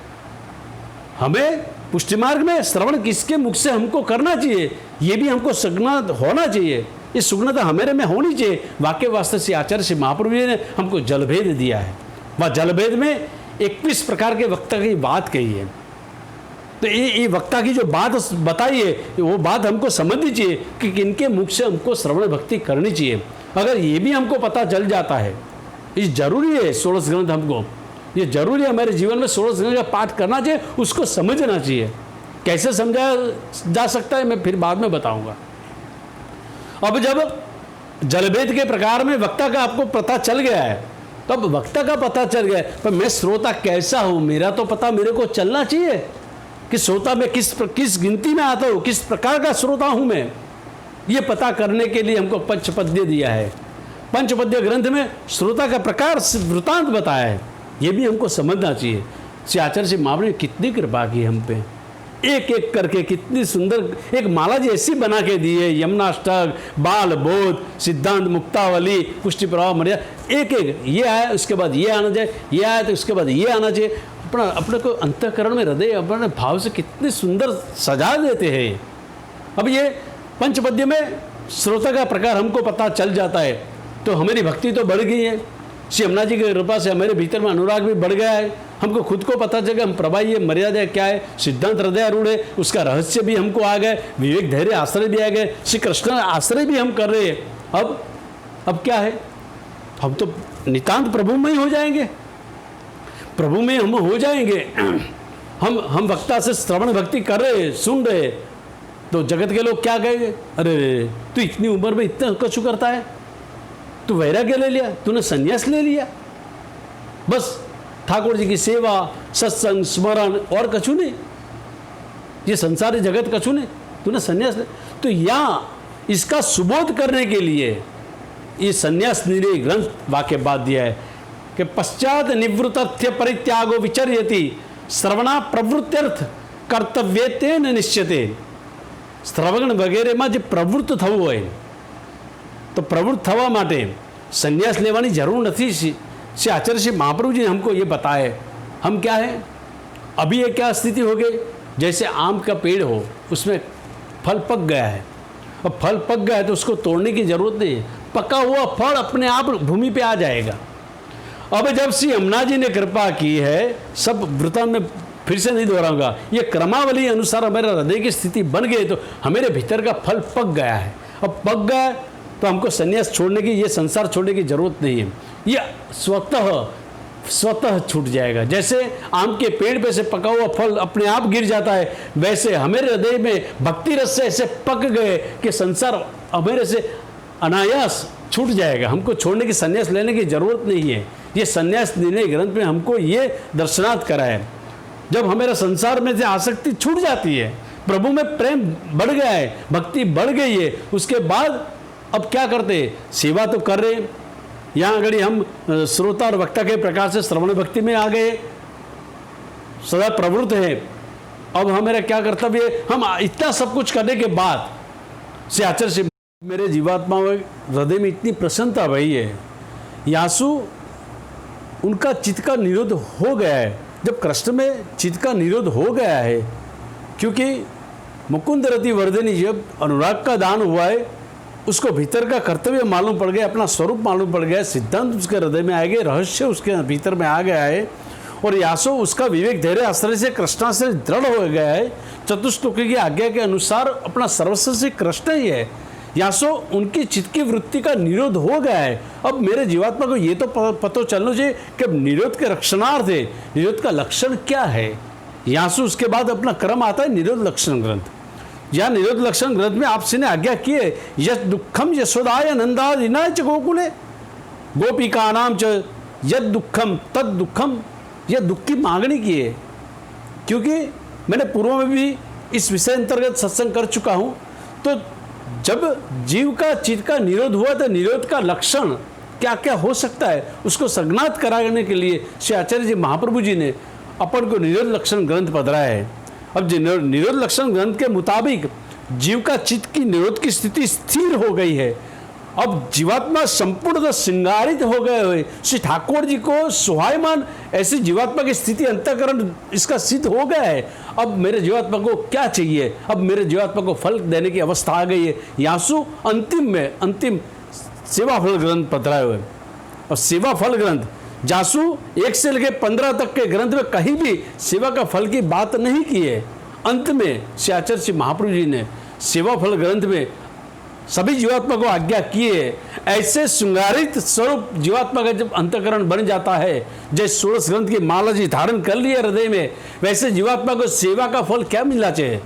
हमें पुष्टि मार्ग में श्रवण किसके मुख से हमको करना चाहिए? ये भी हमको सुगना होना चाहिए। ये सुगनता हमारे में होनी चाहिए। वाक्य वास्तव से आचार्य श्री महाप्रभु जी ने हमको जलभेद दिया है। वह जलभेद में 21 प्रकार के वक्ता की बात कही है। तो ये वक्ता की जो बात बताई है वो बात हमको समझनी चाहिए कि किनके मुख से हमको श्रवण भक्ति करनी चाहिए। अगर ये भी हमको पता चल जाता है, ये जरूरी है 16 ग्रंथ हमको, ये जरूरी है हमारे जीवन में 16 ग्रंथ का पाठ करना चाहिए, उसको समझना चाहिए। कैसे समझाया जा सकता है मैं फिर बाद में बताऊंगा। अब जब जलभेद के प्रकार में वक्ता का आपको पता चल गया है, तब वक्ता का पता चल गया है, पर मैं श्रोता कैसा हूँ मेरा तो पता मेरे को चलना चाहिए कि श्रोता में किस गिनती में आता हूँ, किस प्रकार का श्रोता हूँ मैं। ये पता करने के लिए हमको पंचपद्य दिया है। पंचपद्य ग्रंथ में श्रोता का प्रकार वृतांत बताया है, ये भी हमको समझना चाहिए। श्री आचार्य श्री महाप्रभु ने कितनी कृपा की हम पे, एक एक करके कितनी सुंदर एक माला जी ऐसी बना के दी है। यमुनाष्टक, बाल बोध, सिद्धांत मुक्तावली, पुष्टि प्रभाव मर्यादा, एक एक ये आया उसके बाद ये आना चाहिए, ये आया तो उसके बाद ये आना चाहिए। अपने को अंतःकरण में हृदय अपने भाव से कितनी सुंदर सजा देते हैं। अब ये पंचपद्य में श्रोता का प्रकार हमको पता चल जाता है तो हमारी भक्ति तो बढ़ गई है। श्री यमुना जी की कृपा से हमारे भीतर में अनुराग भी बढ़ गया है। हमको खुद को पता चलेगा हम प्रभा ये मर्यादा क्या है, सिद्धांत हृदयारूढ़ है, उसका रहस्य भी हमको आ गए, विवेक धैर्य आश्रय भी आ गए, श्री कृष्ण आश्रय भी हम कर रहे हैं। अब क्या है, हम तो नितांत प्रभु में ही हो जाएंगे, प्रभु में हम हो जाएंगे। हम वक्ता से श्रवण भक्ति कर रहे, सुन रहे, तो जगत के लोग क्या कहेंगे, अरे तू इतनी उम्र में इतना कछु करता है, तू वैराग्य ले लिया, तूने संन्यास ले लिया, बस ठाकुर जी की सेवा, सत्संग, स्मरण और कछु नहीं, ये संसारी जगत कछु नहीं, तूने संन्यास ले। तो यहाँ इसका सुबोध करने के लिए ये संन्यास निर्णय ग्रंथ वाक्य बात दिया है कि पश्चात निवृत्त्य परित्यागो विचर्यति श्रवणा प्रवृत्त्यर्थ कर्तव्य तेन निश्चयते। श्रवण વગેરેમાં જે પ્રવૃત્ત થવું હોય, તો પ્રવૃત્ત થવા માટે સંન્યાસ લેવાની જરૂર નથી। श्री आचार्य श्री महाप्रभु जी ने हमको ये बताया। हम क्या है, अभी ये क्या स्थिति हो गई, जैसे आम का पेड़ हो, उसमें फल पक गया है, अब फल पक गया है तो उसको तोड़ने की जरूरत नहीं है, पका हुआ फल अपने आप भूमि पे आ जाएगा। अब जब श्री यमुना जी ने कृपा की है, सब वृतांत में फिर से नहीं दोहराऊंगा, ये क्रमावली अनुसार हमारे हृदय की स्थिति बन गई, तो हमारे भीतर का फल पक गया है। अब पक गया तो हमको संन्यास छोड़ने की, ये संसार छोड़ने की जरूरत नहीं है, ये स्वतः छूट जाएगा। जैसे आम के पेड़ पे से पका हुआ फल अपने आप गिर जाता है, वैसे हमारे हृदय में भक्ति रस से ऐसे पक गए कि संसार हमारे से अनायास छूट जाएगा, हमको छोड़ने की, संन्यास लेने की जरूरत नहीं है। ये संन्यास निर्णय ग्रंथ में हमको ये दर्शनार्थ करा है। जब हमारा संसार में से आसक्ति छूट जाती है, प्रभु में प्रेम बढ़ गया है, भक्ति बढ़ गई है, उसके बाद अब क्या करते, सेवा तो कर रहे, यहाँ अगर हम श्रोता और वक्ता के प्रकार से श्रवण भक्ति में आ गए, सदा प्रवृत्त है। अब हमारा क्या कर्तव्य, हम इतना सब कुछ करने के बाद से आचार्य से मेरे जीवात्मा में हृदय में इतनी प्रसन्नता भई है, यासु उनका चित्त का निरोध हो गया है। जब कृष्ण में चित्त का निरोध हो गया है, क्योंकि मुकुंद रति वर्धनी जब अनुराग का दान हुआ है, उसको भीतर का कर्तव्य मालूम पड़ गया, अपना स्वरूप मालूम पड़ गया, सिद्धांत उसके हृदय में आ गए, रहस्य उसके भीतर में आ गया है, और यासो उसका विवेक धैर्य आश्रय से कृष्णाश्रय दृढ़ हो गया है। चतुष्टोकी की आज्ञा के अनुसार अपना सर्वस्व से कृष्ण ही है। यासो उनकी चित्त की वृत्ति का निरोध हो गया है। अब मेरे जीवात्मा को ये तो पता चलना चाहिए कि निरोध के रक्षणार्थ है, निरोध का लक्षण क्या है। यासु उसके बाद अपना क्रम आता है निरोध लक्षण ग्रंथ। या निरोध लक्षण ग्रंथ में आपसे ने आज्ञा की है, यश दुखम यशोदाय नंदादिनाय च गोकुले गोपिका नाम च यद दुखम तद दुखम, यह दुख की मांगनी की है। क्योंकि मैंने पूर्व में भी इस विषय अंतर्गत सत्संग कर चुका हूँ। तो जब जीव का चित्त का निरोध हुआ तो निरोध का लक्षण क्या क्या हो सकता है, उसको संज्ञात कराने के लिए श्री आचार्य जी महाप्रभु जी ने अपन को निरोध लक्षण ग्रंथ पधराया है। अब निरोध लक्षण ग्रंथ के मुताबिक जीव का चित्त की निरोध की स्थिति स्थिर हो गई है। अब जीवात्मा संपूर्ण श्रृंगारित हो गए हुए श्री ठाकुर जी को सुहायमान ऐसी जीवात्मा की स्थिति अंतःकरण इसका सिद्ध हो गया है। अब मेरे जीवात्मा को क्या चाहिए, अब मेरे जीवात्मा को फल देने की अवस्था आ गई है। यासु अंतिम सेवा फल ग्रंथ पधराए हुए। और सेवा फल ग्रंथ जासु 1 से लेकर 15 तक के ग्रंथ में कहीं भी सेवा का फल की बात नहीं की है। अंत में श्री आचार्य श्री महाप्रभु जी ने सेवा फल ग्रंथ में सभी जीवात्मा को आज्ञा किए। ऐसे श्रृंगारित स्वरूप जीवात्मा का जब अंतःकरण बन जाता है, जैसे 16 ग्रंथ की माला जी धारण कर लिया हृदय में, वैसे जीवात्मा को सेवा का फल क्या मिलना चाहिए,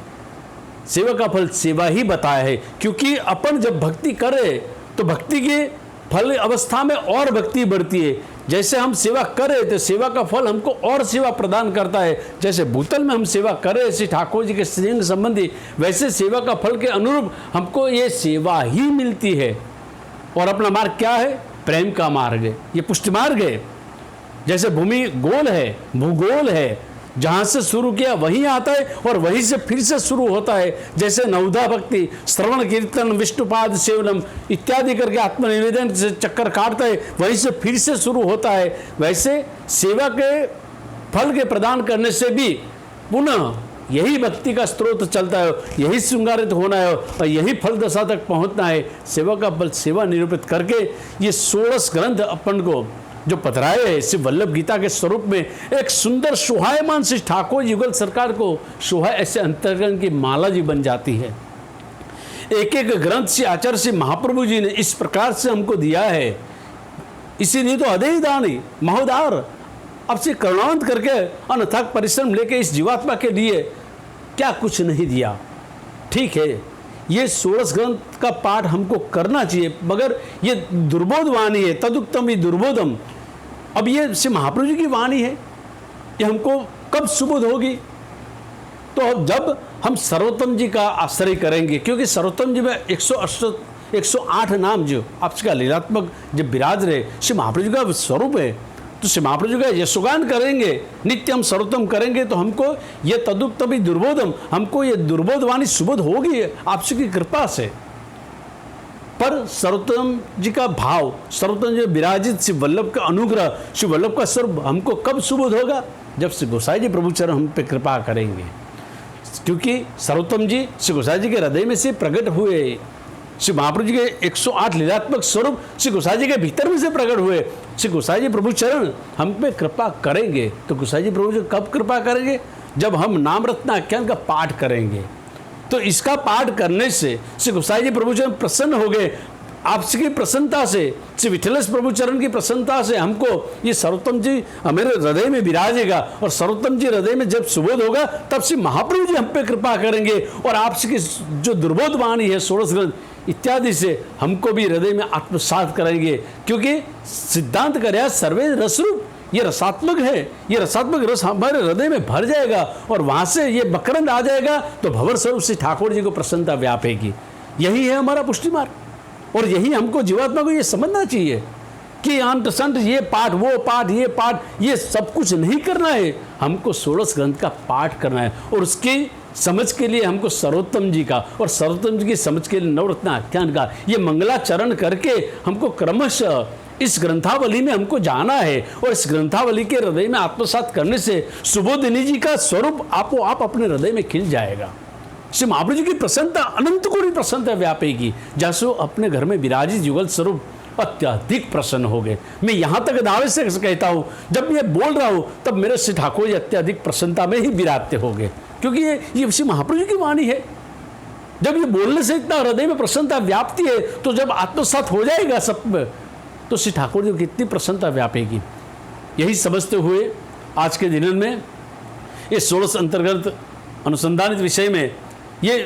सेवा का फल सेवा ही बताया है। क्योंकि अपन जब भक्ति करें तो भक्ति के फल अवस्था में और भक्ति बढ़ती है। जैसे हम सेवा करें तो सेवा का फल हमको और सेवा प्रदान करता है। जैसे भूतल में हम सेवा करें श्री ठाकुर जी के स्नेह संबंधी, वैसे सेवा का फल के अनुरूप हमको ये सेवा ही मिलती है। और अपना मार्ग क्या है, प्रेम का मार्ग है, ये पुष्टि मार्ग है। जैसे भूमि गोल है, भूगोल है, जहाँ से शुरू किया वहीं आता है और वहीं से फिर से शुरू होता है। जैसे नवधा भक्ति, श्रवण कीर्तन, विष्णुपाद सेवनम इत्यादि करके आत्मनिवेदन से चक्कर काटता है, वहीं से फिर से शुरू होता है। वैसे सेवा के फल के प्रदान करने से भी पुनः यही भक्ति का स्रोत चलता है, यही श्रृंगारित होना है और यही फल दशा तक पहुँचना है। सेवा का फल सेवा निरूपित करके ये 16 ग्रंथ अपन को जो पधराए है श्री वल्लभ गीता के स्वरूप में, एक सुंदर शोभायमान श्री ठाकुर युगल सरकार को शोभा ऐसे अंतर्गण की माला जी बन जाती है। एक एक ग्रंथ से आचार्य श्री महाप्रभु जी ने इस प्रकार से हमको दिया है, इसीलिए तो अदय दानी महोदार अब से करुणावंत करके अनथक परिश्रम लेके इस जीवात्मा के लिए क्या कुछ नहीं दिया। ठीक है, ये 16 ग्रंथ का पाठ हमको करना चाहिए, मगर ये दुर्बोध वाणी है, तदुक्तम ही दुर्बोधम। अब ये श्री महाप्रभु जी की वाणी है, ये हमको कब सुबोध होगी? तो अब जब हम सर्वोत्तम जी का आश्रय करेंगे, क्योंकि सर्वोत्तम जी में 108 नाम जो आपका लीलात्मक जब विराज रहे श्री महाप्रभु जी का स्वरूप है, तो श्री महाप्रभु जी का यशोगान करेंगे, नित्य हम सर्वोत्तम करेंगे, तो हमको ये तदुक्तम ही दुर्बोधम, हमको ये दुर्बोधवाणी सुबोध होगी आपसी की कृपा से। पर सर्वोत्तम जी का भाव, सर्वोत्तम जी विराजित श्री वल्लभ का अनुग्रह, श्री वल्लभ का स्वरूप हमको कब सुबोध होगा? जब श्री गोसाई जी प्रभु चरण हम पे कृपा करेंगे, क्योंकि सर्वोत्तम जी श्री गोसाई जी के हृदय में से प्रकट हुए। श्री महाप्रभु जी के 108 लीलात्मक स्वरूप श्री गोसाई जी के भीतर में से प्रकट हुए। श्री गोसाई जी प्रभु चरण हम पे कृपा करेंगे, तो गोसाई जी प्रभु जी कब कृपा करेंगे? जब हम नाम रत्न आख्यान का पाठ करेंगे। तो इसका पाठ करने से श्री गोसाई जी प्रभु चरण प्रसन्न हो गए। आपकी प्रसन्नता से, श्री विठलेश प्रभु चरण की प्रसन्नता से हमको ये सर्वोत्तम जी मेरे हृदय में विराजेगा, और सर्वोत्तम जी हृदय में जब सुबोध होगा तब श्री महाप्रभु जी हम पे कृपा करेंगे, और आपकी जो दुर्बोध वाणी है 16 ग्रंथ इत्यादि से हमको भी हृदय में आत्मसात करेंगे। क्योंकि सिद्धांत का सर्वे रसरूप, ये रसात्मक है, ये रसात्मक रस हमारे हृदय में भर जाएगा, और वहाँ से ये मकरंद आ जाएगा, तो भंवर स्वरूप से ठाकुर जी को प्रसन्नता व्यापेगी। यही है हमारा पुष्टि मार्ग, और यही हमको जीवात्मा को ये समझना चाहिए कि अंत संत ये पाठ वो पाठ ये पाठ ये सब कुछ नहीं करना है, हमको 16 ग्रंथ का पाठ करना है, और उसकी समझ के लिए हमको सर्वोत्तम जी का, और सर्वोत्तम जी की समझ के लिए नवरत्न आख्यान का ये मंगलाचरण करके हमको क्रमशः इस ग्रंथावली में हमको जाना है, और इस ग्रंथावली के हृदय में आत्मसात करने से सुबोधिनी जी का स्वरूप आपो आप अपने हृदय में खिल जाएगा। श्री महाप्रभु जी की प्रसन्नता अनंत कोटि प्रसन्नता व्यापेगी, जैसे वो अपने घर में विराजित युगल स्वरूप अत्यधिक प्रसन्न हो गए। मैं यहाँ तक दावे से कहता हूँ, जब मैं बोल रहा हूँ तब मेरे श्री ठाकुर जी अत्यधिक प्रसन्नता में ही विराजते हो गए, क्योंकि ये श्री महाप्रभु जी की वाणी है। जब ये बोलने से इतना हृदय में प्रसन्नता व्याप्ति है, तो जब आत्मसात हो जाएगा सब में, तो श्री ठाकुर जी को कितनी प्रसन्नता व्यापेगी। यही समझते हुए आज के दिन में इस 16 अंतर्गत अनुसंधानित विषय में ये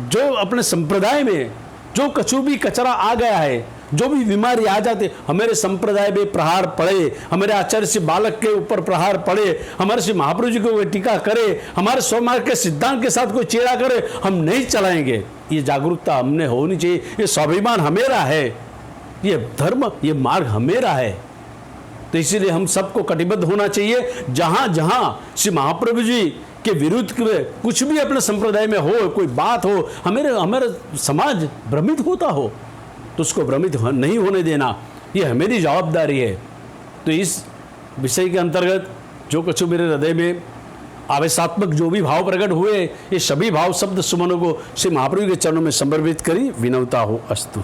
जो अपने संप्रदाय में जो कछु भी कचरा आ गया है, जो भी बीमारी आ जाते, हमारे संप्रदाय में प्रहार पड़े, हमारे आचार्य से बालक के ऊपर प्रहार पड़े, हमारे से महाप्रभु जी को टीका करे, हमारे स्वमार्ग के सिद्धांत के साथ कोई चेड़ा करे, हम नहीं चलाएंगे। ये जागरूकता हमने होनी चाहिए। ये स्वाभिमान हमेरा है, ये धर्म ये मार्ग हमेरा है। तो इसीलिए हम सबको कटिबद्ध होना चाहिए। जहाँ जहाँ श्री महाप्रभु जी के विरुद्ध कुछ भी अपने संप्रदाय में हो, कोई बात हो, हमारे समाज भ्रमित होता हो, तो उसको भ्रमित नहीं होने देना, ये हमारी जवाबदारी है। तो इस विषय के अंतर्गत जो कुछ मेरे हृदय में आवेशात्मक जो भी भाव प्रकट हुए, ये सभी भाव शब्द सुमनों को श्री महाप्रभु के चरणों में समर्पित करी विनवता हो। अस्तु।